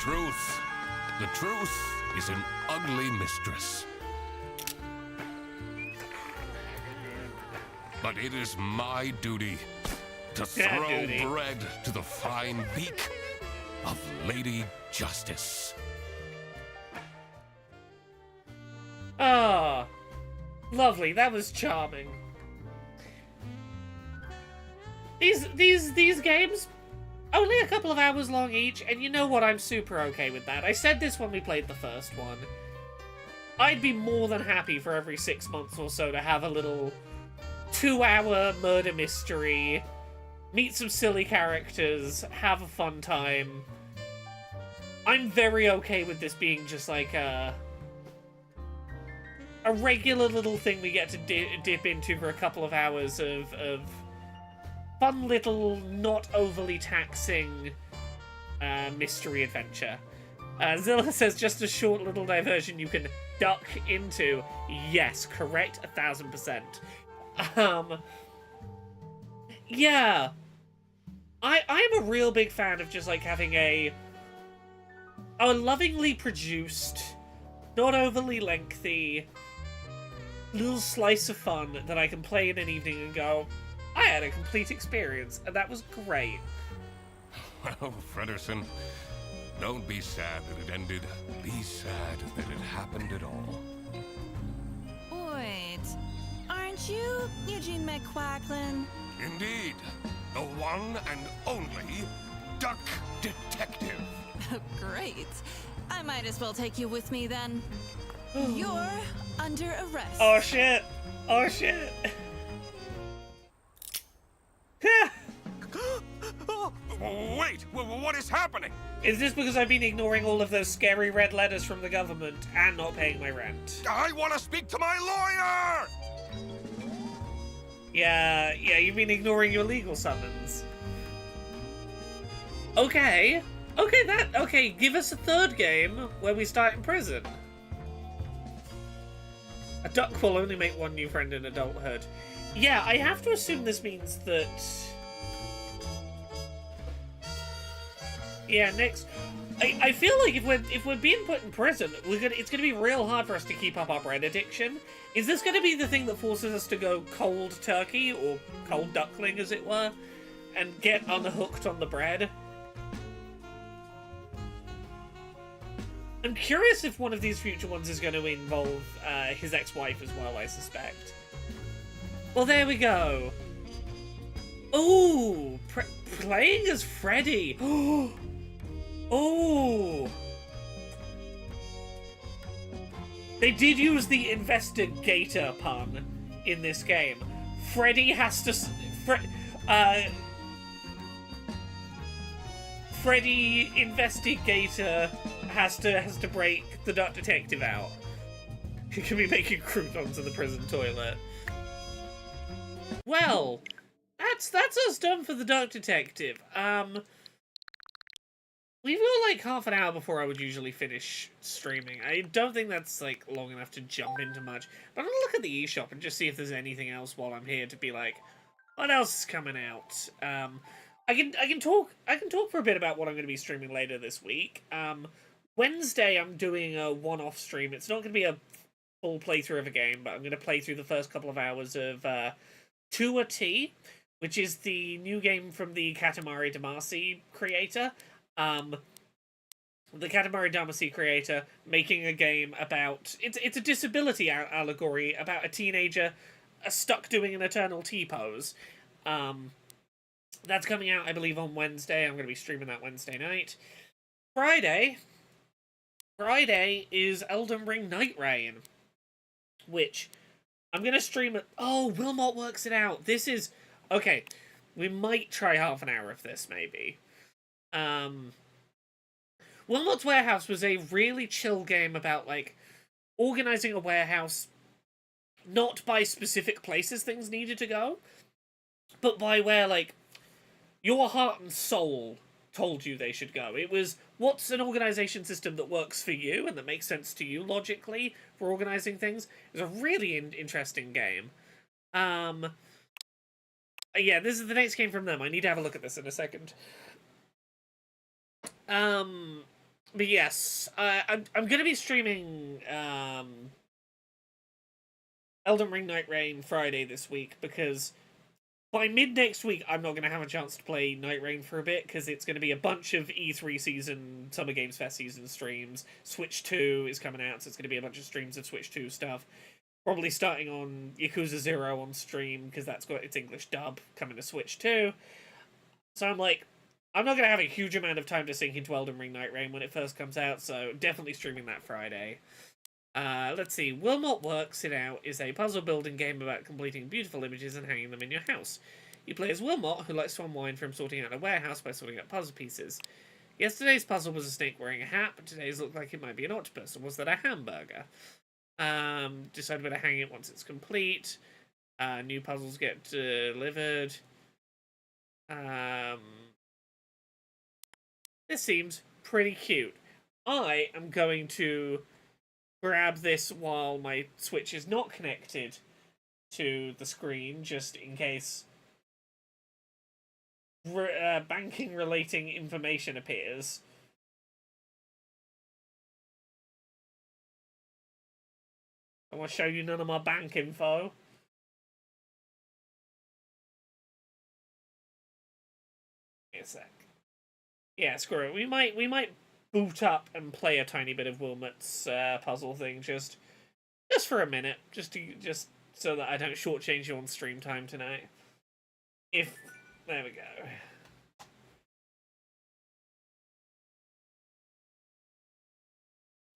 truth is an ugly mistress. But it is my duty to throw bread to the fine beak of Lady Justice. Ah, lovely. That was charming. These games, only a couple of hours long each, and you know what? I'm super okay with that. I said this when we played the first one. I'd be more than happy for every 6 months or so to have a little 2-hour murder mystery, meet some silly characters, have a fun time. I'm very okay with this being just like a regular little thing we get to dip into for a couple of hours of fun little, not overly taxing mystery adventure. Zilla says, just a short little diversion you can duck into. Yes, correct, 1000%. Yeah. I'm a real big fan of just, like, having a lovingly produced, not overly lengthy, little slice of fun that I can play in an evening and go, I had a complete experience, and that was great. Well, Frederson, don't be sad that it ended. Be sad that it happened at all. Wait, aren't you Eugene McQuacklin? Indeed, the one and only Duck Detective. Great. I might as well take you with me then. You're under arrest. Oh shit! Oh shit! Wait, what is happening? Is this because I've been ignoring all of those scary red letters from the government and not paying my rent? I want to speak to my lawyer! Yeah, you've been ignoring your legal summons. Okay, give us a third game where we start in prison. A duck will only make one new friend in adulthood. Yeah, I have to assume this means that... Yeah, next... I feel like if we're being put in prison, it's gonna be real hard for us to keep up our bread addiction. Is this gonna be the thing that forces us to go cold turkey, or cold duckling as it were, and get unhooked on the bread? I'm curious if one of these future ones is going to involve his ex-wife as well, I suspect. Well, there we go. Ooh, playing as Freddy. Oh. They did use the investigator pun in this game. Freddy has to... Freddy investigator has to break the Duck Detective out. He can be making croutons in the prison toilet. Well, that's us done for the Duck Detective. We've got like half an hour before I would usually finish streaming. I don't think that's like long enough to jump into much. But I'm gonna look at the eShop and just see if there's anything else while I'm here to be like, what else is coming out? I can talk for a bit about what I'm going to be streaming later this week. Wednesday I'm doing a one-off stream. It's not going to be a full playthrough of a game, but I'm going to play through the first couple of hours of Tua T, which is the new game from the Katamari Damacy creator. The Katamari Damacy creator making a game about it's a disability allegory about a teenager stuck doing an eternal T-pose. That's coming out, I believe, on Wednesday. I'm going to be streaming that Wednesday night. Friday is Elden Ring Night Rain, which I'm going to stream at... Oh, Wilmot works it out. This is... Okay, we might try half an hour of this, maybe. Wilmot's Warehouse was a really chill game about, like, organizing a warehouse not by specific places things needed to go, but by where, like, your heart and soul told you they should go. It was, what's an organization system that works for you and that makes sense to you logically for organizing things? It was a really interesting game. Yeah, this is the next game from them. I need to have a look at this in a second. But yes, I'm gonna be streaming, Elden Ring Night Rain Friday this week, because by mid next week, I'm not going to have a chance to play Night Rain for a bit, because it's going to be a bunch of E3 season, Summer Games Fest season streams. Switch 2 is coming out, so it's going to be a bunch of streams of Switch 2 stuff. Probably starting on Yakuza 0 on stream, because that's got its English dub coming to Switch 2. So I'm like, I'm not going to have a huge amount of time to sink into Elden Ring Night Rain when it first comes out, so definitely streaming that Friday. Let's see. Wilmot Works It Out is a puzzle building game about completing beautiful images and hanging them in your house. You play as Wilmot, who likes to unwind from sorting out a warehouse by sorting out puzzle pieces. Yesterday's puzzle was a snake wearing a hat, but today's looked like it might be an octopus, or was that a hamburger? Decide where to hang it once it's complete. New puzzles get delivered. This seems pretty cute. I am going to grab this while my Switch is not connected to the screen, just in case banking relating information appears. I want to show you none of my bank info. Wait a sec. Yeah, screw it. We might boot up and play a tiny bit of Wilmot's puzzle thing just for a minute, just so that I don't shortchange you on stream time tonight. There we go.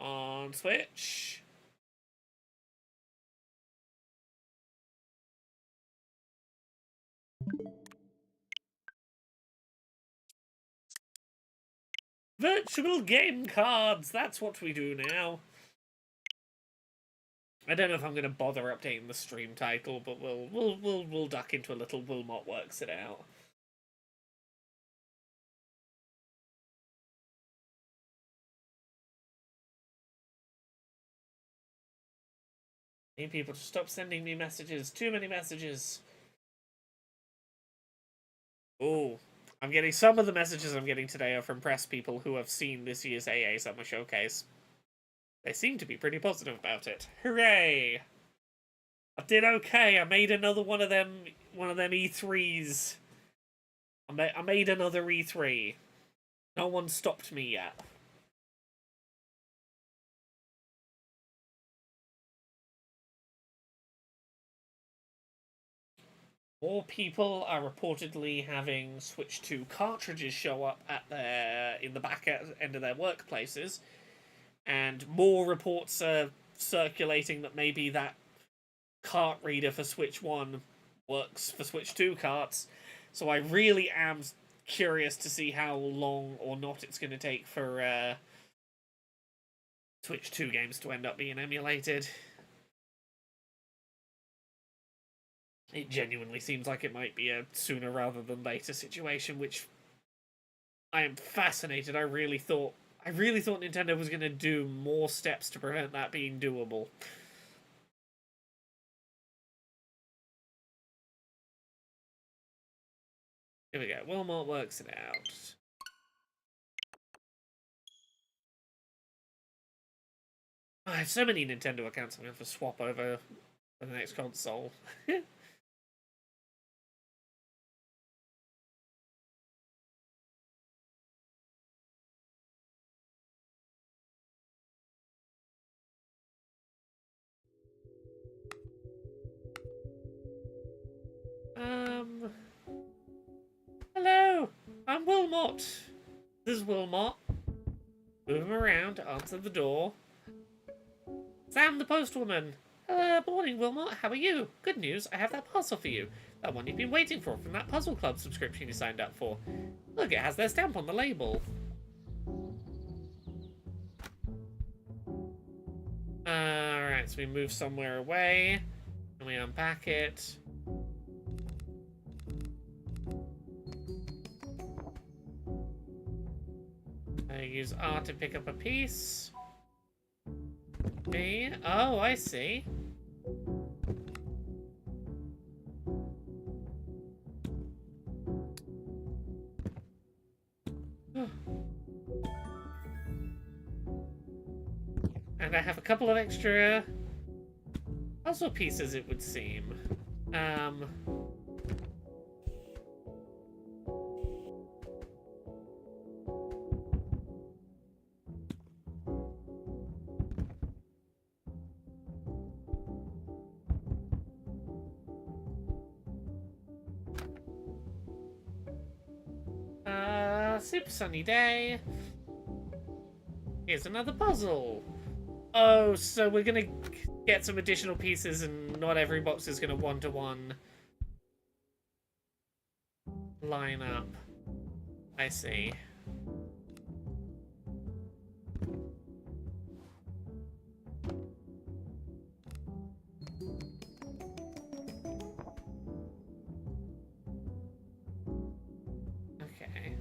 On Switch. Virtual game cards, that's what we do now. I don't know if I'm going to bother updating the stream title, but we'll duck into a little Wilmot Works It Out. Need people to stop sending me messages. Too many messages. Oh, I'm getting some of the messages I'm getting today are from press people who have seen this year's AA Summer Showcase. They seem to be pretty positive about it. Hooray! I did okay. I made another one of them E3s. I made another E3. No one stopped me yet. More people are reportedly having Switch 2 cartridges show up in the back end of their workplaces, and more reports are circulating that maybe that cart reader for Switch 1 works for Switch 2 carts. So I really am curious to see how long or not it's going to take for Switch 2 games to end up being emulated. It genuinely seems like it might be a sooner rather than later situation, which I am fascinated. I really thought Nintendo was going to do more steps to prevent that being doable. Here we go. Walmart works it out. I have so many Nintendo accounts I'm going to have to swap over for the next console. Hello, I'm Wilmot. This is Wilmot. Move him around, answer the door. Sam the postwoman. Morning, Wilmot. How are you? Good news, I have that parcel for you. That one you've been waiting for from that Puzzle Club subscription you signed up for. Look, it has their stamp on the label. Alright, so we move somewhere away. And we unpack it. I use R to pick up a piece. B. Oh, I see. And I have a couple of extra puzzle pieces, it would seem. Super sunny day. Here's another puzzle. Oh, so we're gonna get some additional pieces and not every box is gonna one-to-one line up. I see. Okay.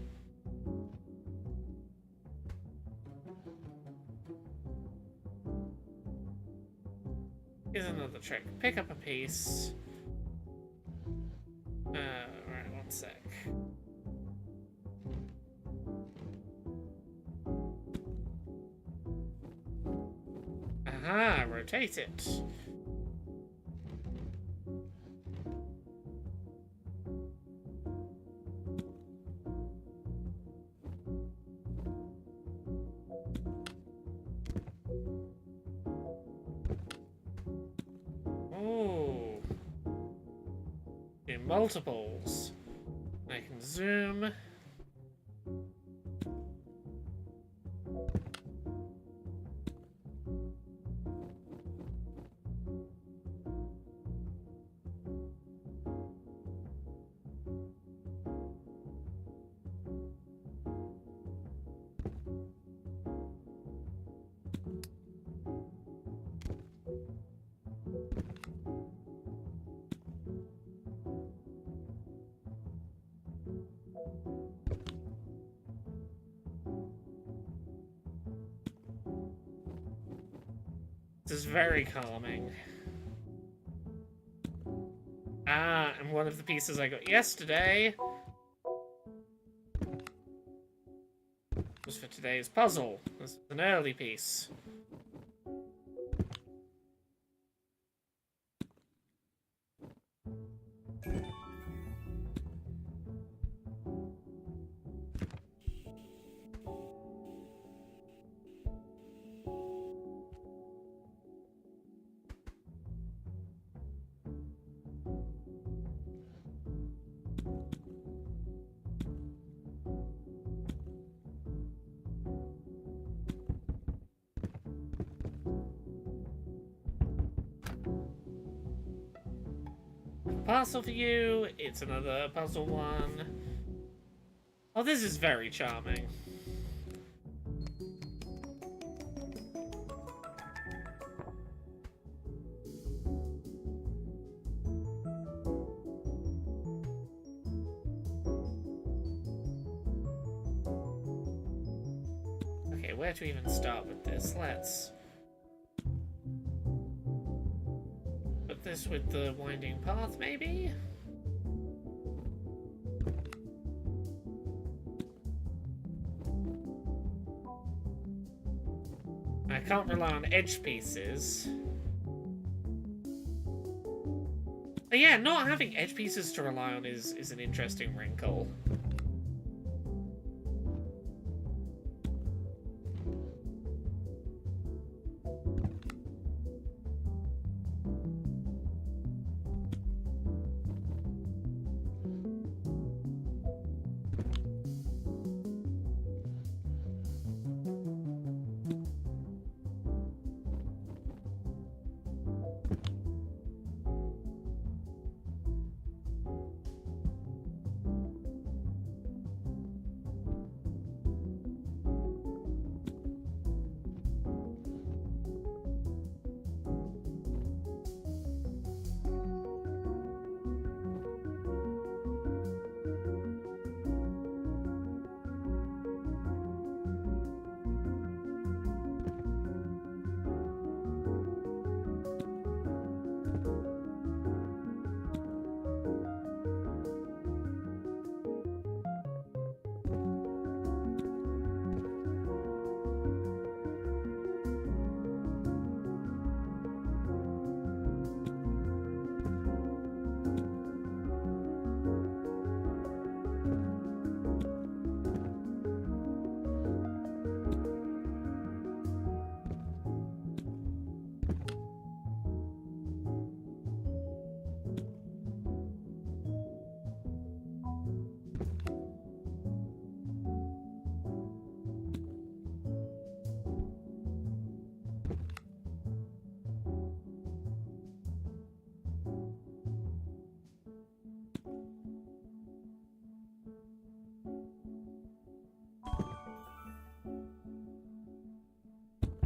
Here's another trick. Pick up a piece. Right, one sec. Aha, rotate it. Ooh. In multiples. I can zoom. This is very calming. Ah, and one of the pieces I got yesterday was for today's puzzle. This is an early piece. Parcel for you. It's another puzzle one. Oh, this is very charming. Okay, where to even start with this? Let's put this with the winding path, maybe? I can't rely on edge pieces. But yeah, not having edge pieces to rely on is an interesting wrinkle.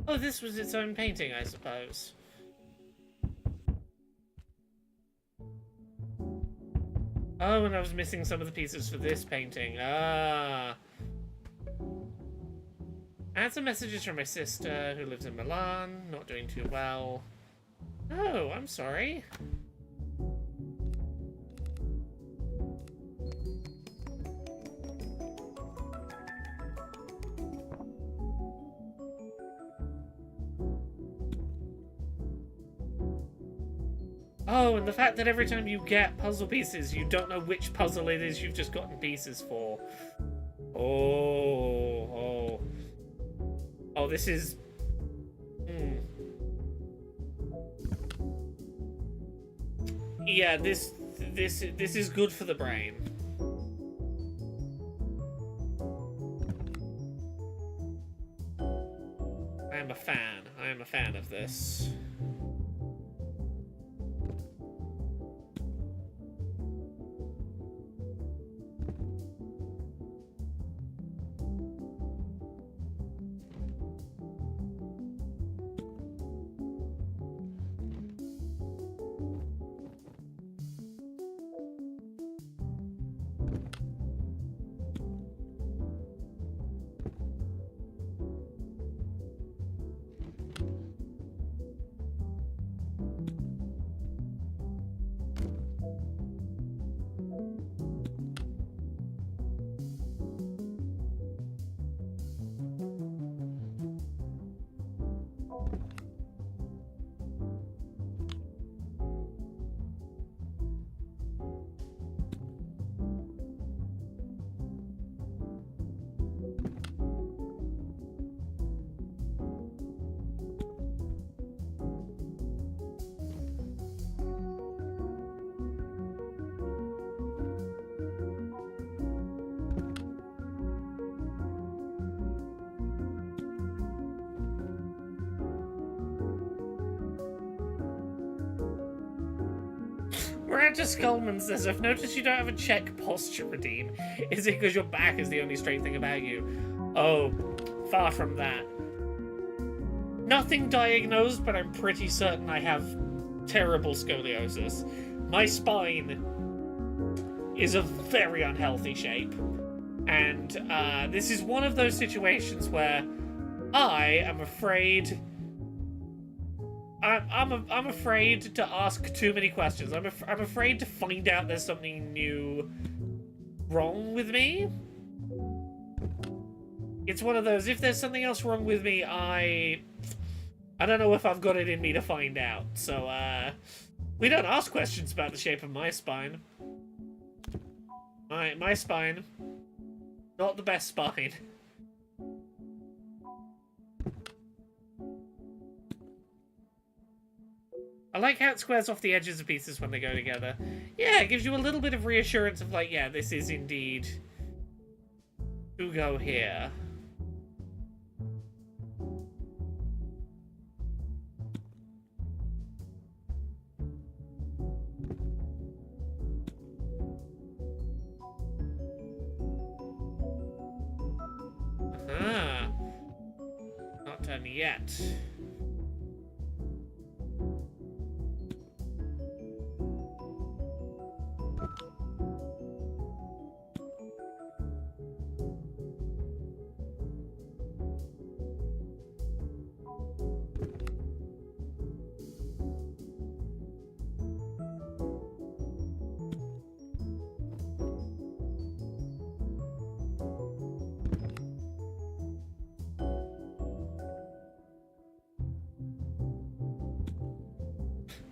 Oh, this was its own painting, I suppose. Oh, and I was missing some of the pieces for this painting. Ah. I had some messages from my sister, who lives in Milan, not doing too well. Oh, I'm sorry. Oh, and the fact that every time you get puzzle pieces, you don't know which puzzle it is you've just gotten pieces for. Oh. Oh, this is... Yeah, this is good for the brain. I am a fan. I am a fan of this. Dr. Skullman says, I've noticed you don't have a check posture routine. Is it because your back is the only straight thing about you? Oh, far from that. Nothing diagnosed, but I'm pretty certain I have terrible scoliosis. My spine is a very unhealthy shape. And this is one of those situations where I am afraid... I'm afraid to ask too many questions. I'm afraid to find out there's something new wrong with me. It's one of those, if there's something else wrong with me, I don't know if I've got it in me to find out. So, we don't ask questions about the shape of my spine. My spine, not the best spine. I like how it squares off the edges of pieces when they go together. Yeah, it gives you a little bit of reassurance of like, yeah, this is indeed to go here. Ah, not done yet.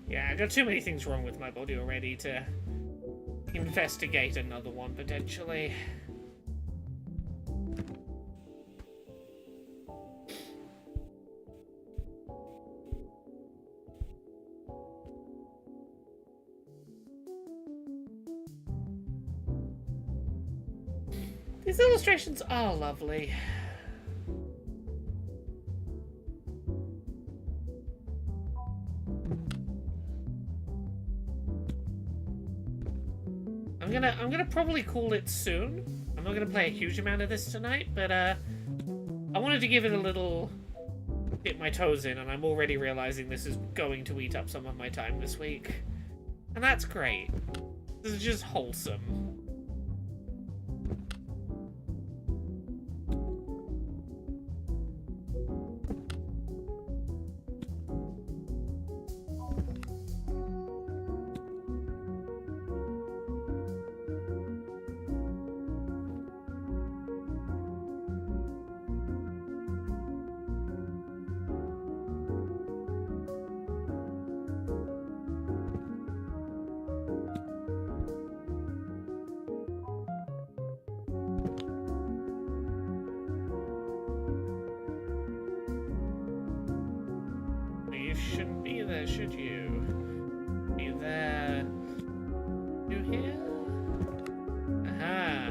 Yeah, I got too many things wrong with my body already to investigate another one, potentially. These illustrations are lovely. I'm gonna probably call it soon. I'm not gonna play a huge amount of this tonight, but I wanted to give it a little dip my toes in, and I'm already realizing this is going to eat up some of my time this week. And that's great. This is just wholesome. You shouldn't be there, should you? Be there. You here? Aha.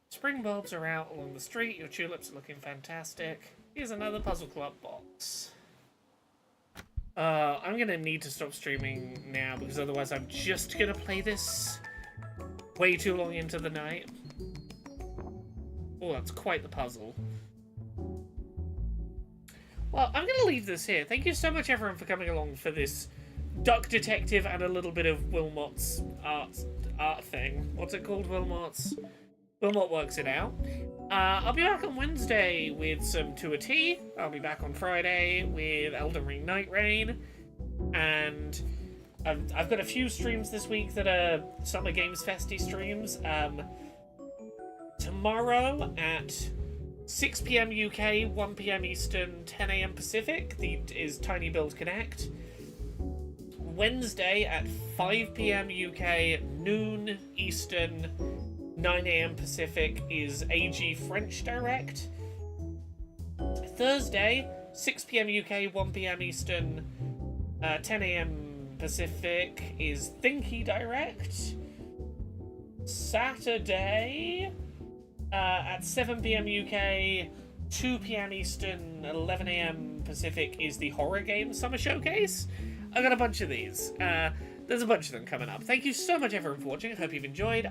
Spring bulbs are out along the street. Your tulips are looking fantastic. Here's another Puzzle Club box. I'm gonna need to stop streaming now because otherwise I'm just gonna play this way too long into the night. Oh, that's quite the puzzle. Well, I'm gonna leave this here. Thank you so much, everyone, for coming along for this Duck Detective and a little bit of Wilmot's art thing. What's it called, Wilmot's? Wilmot works it out. I'll be back on Wednesday with some 2 Tea. I'll be back on Friday with Elden Ring Night Rain. And I've got a few streams this week that are Summer Games Festy streams. Tomorrow at 6 PM UK, 1 PM Eastern, 10 AM Pacific is Tiny Build Connect. Wednesday at 5 p.m. UK, noon Eastern, 9 a.m. Pacific is AG French Direct. Thursday, 6 p.m. UK, 1 p.m. Eastern, 10 a.m. Pacific is Thinky Direct. Saturday, at 7 p.m. UK, 2 p.m. Eastern, 11 a.m. Pacific is the Horror Games Summer Showcase. I got a bunch of these. There's a bunch of them coming up. Thank you so much, everyone, for watching. I hope you've enjoyed.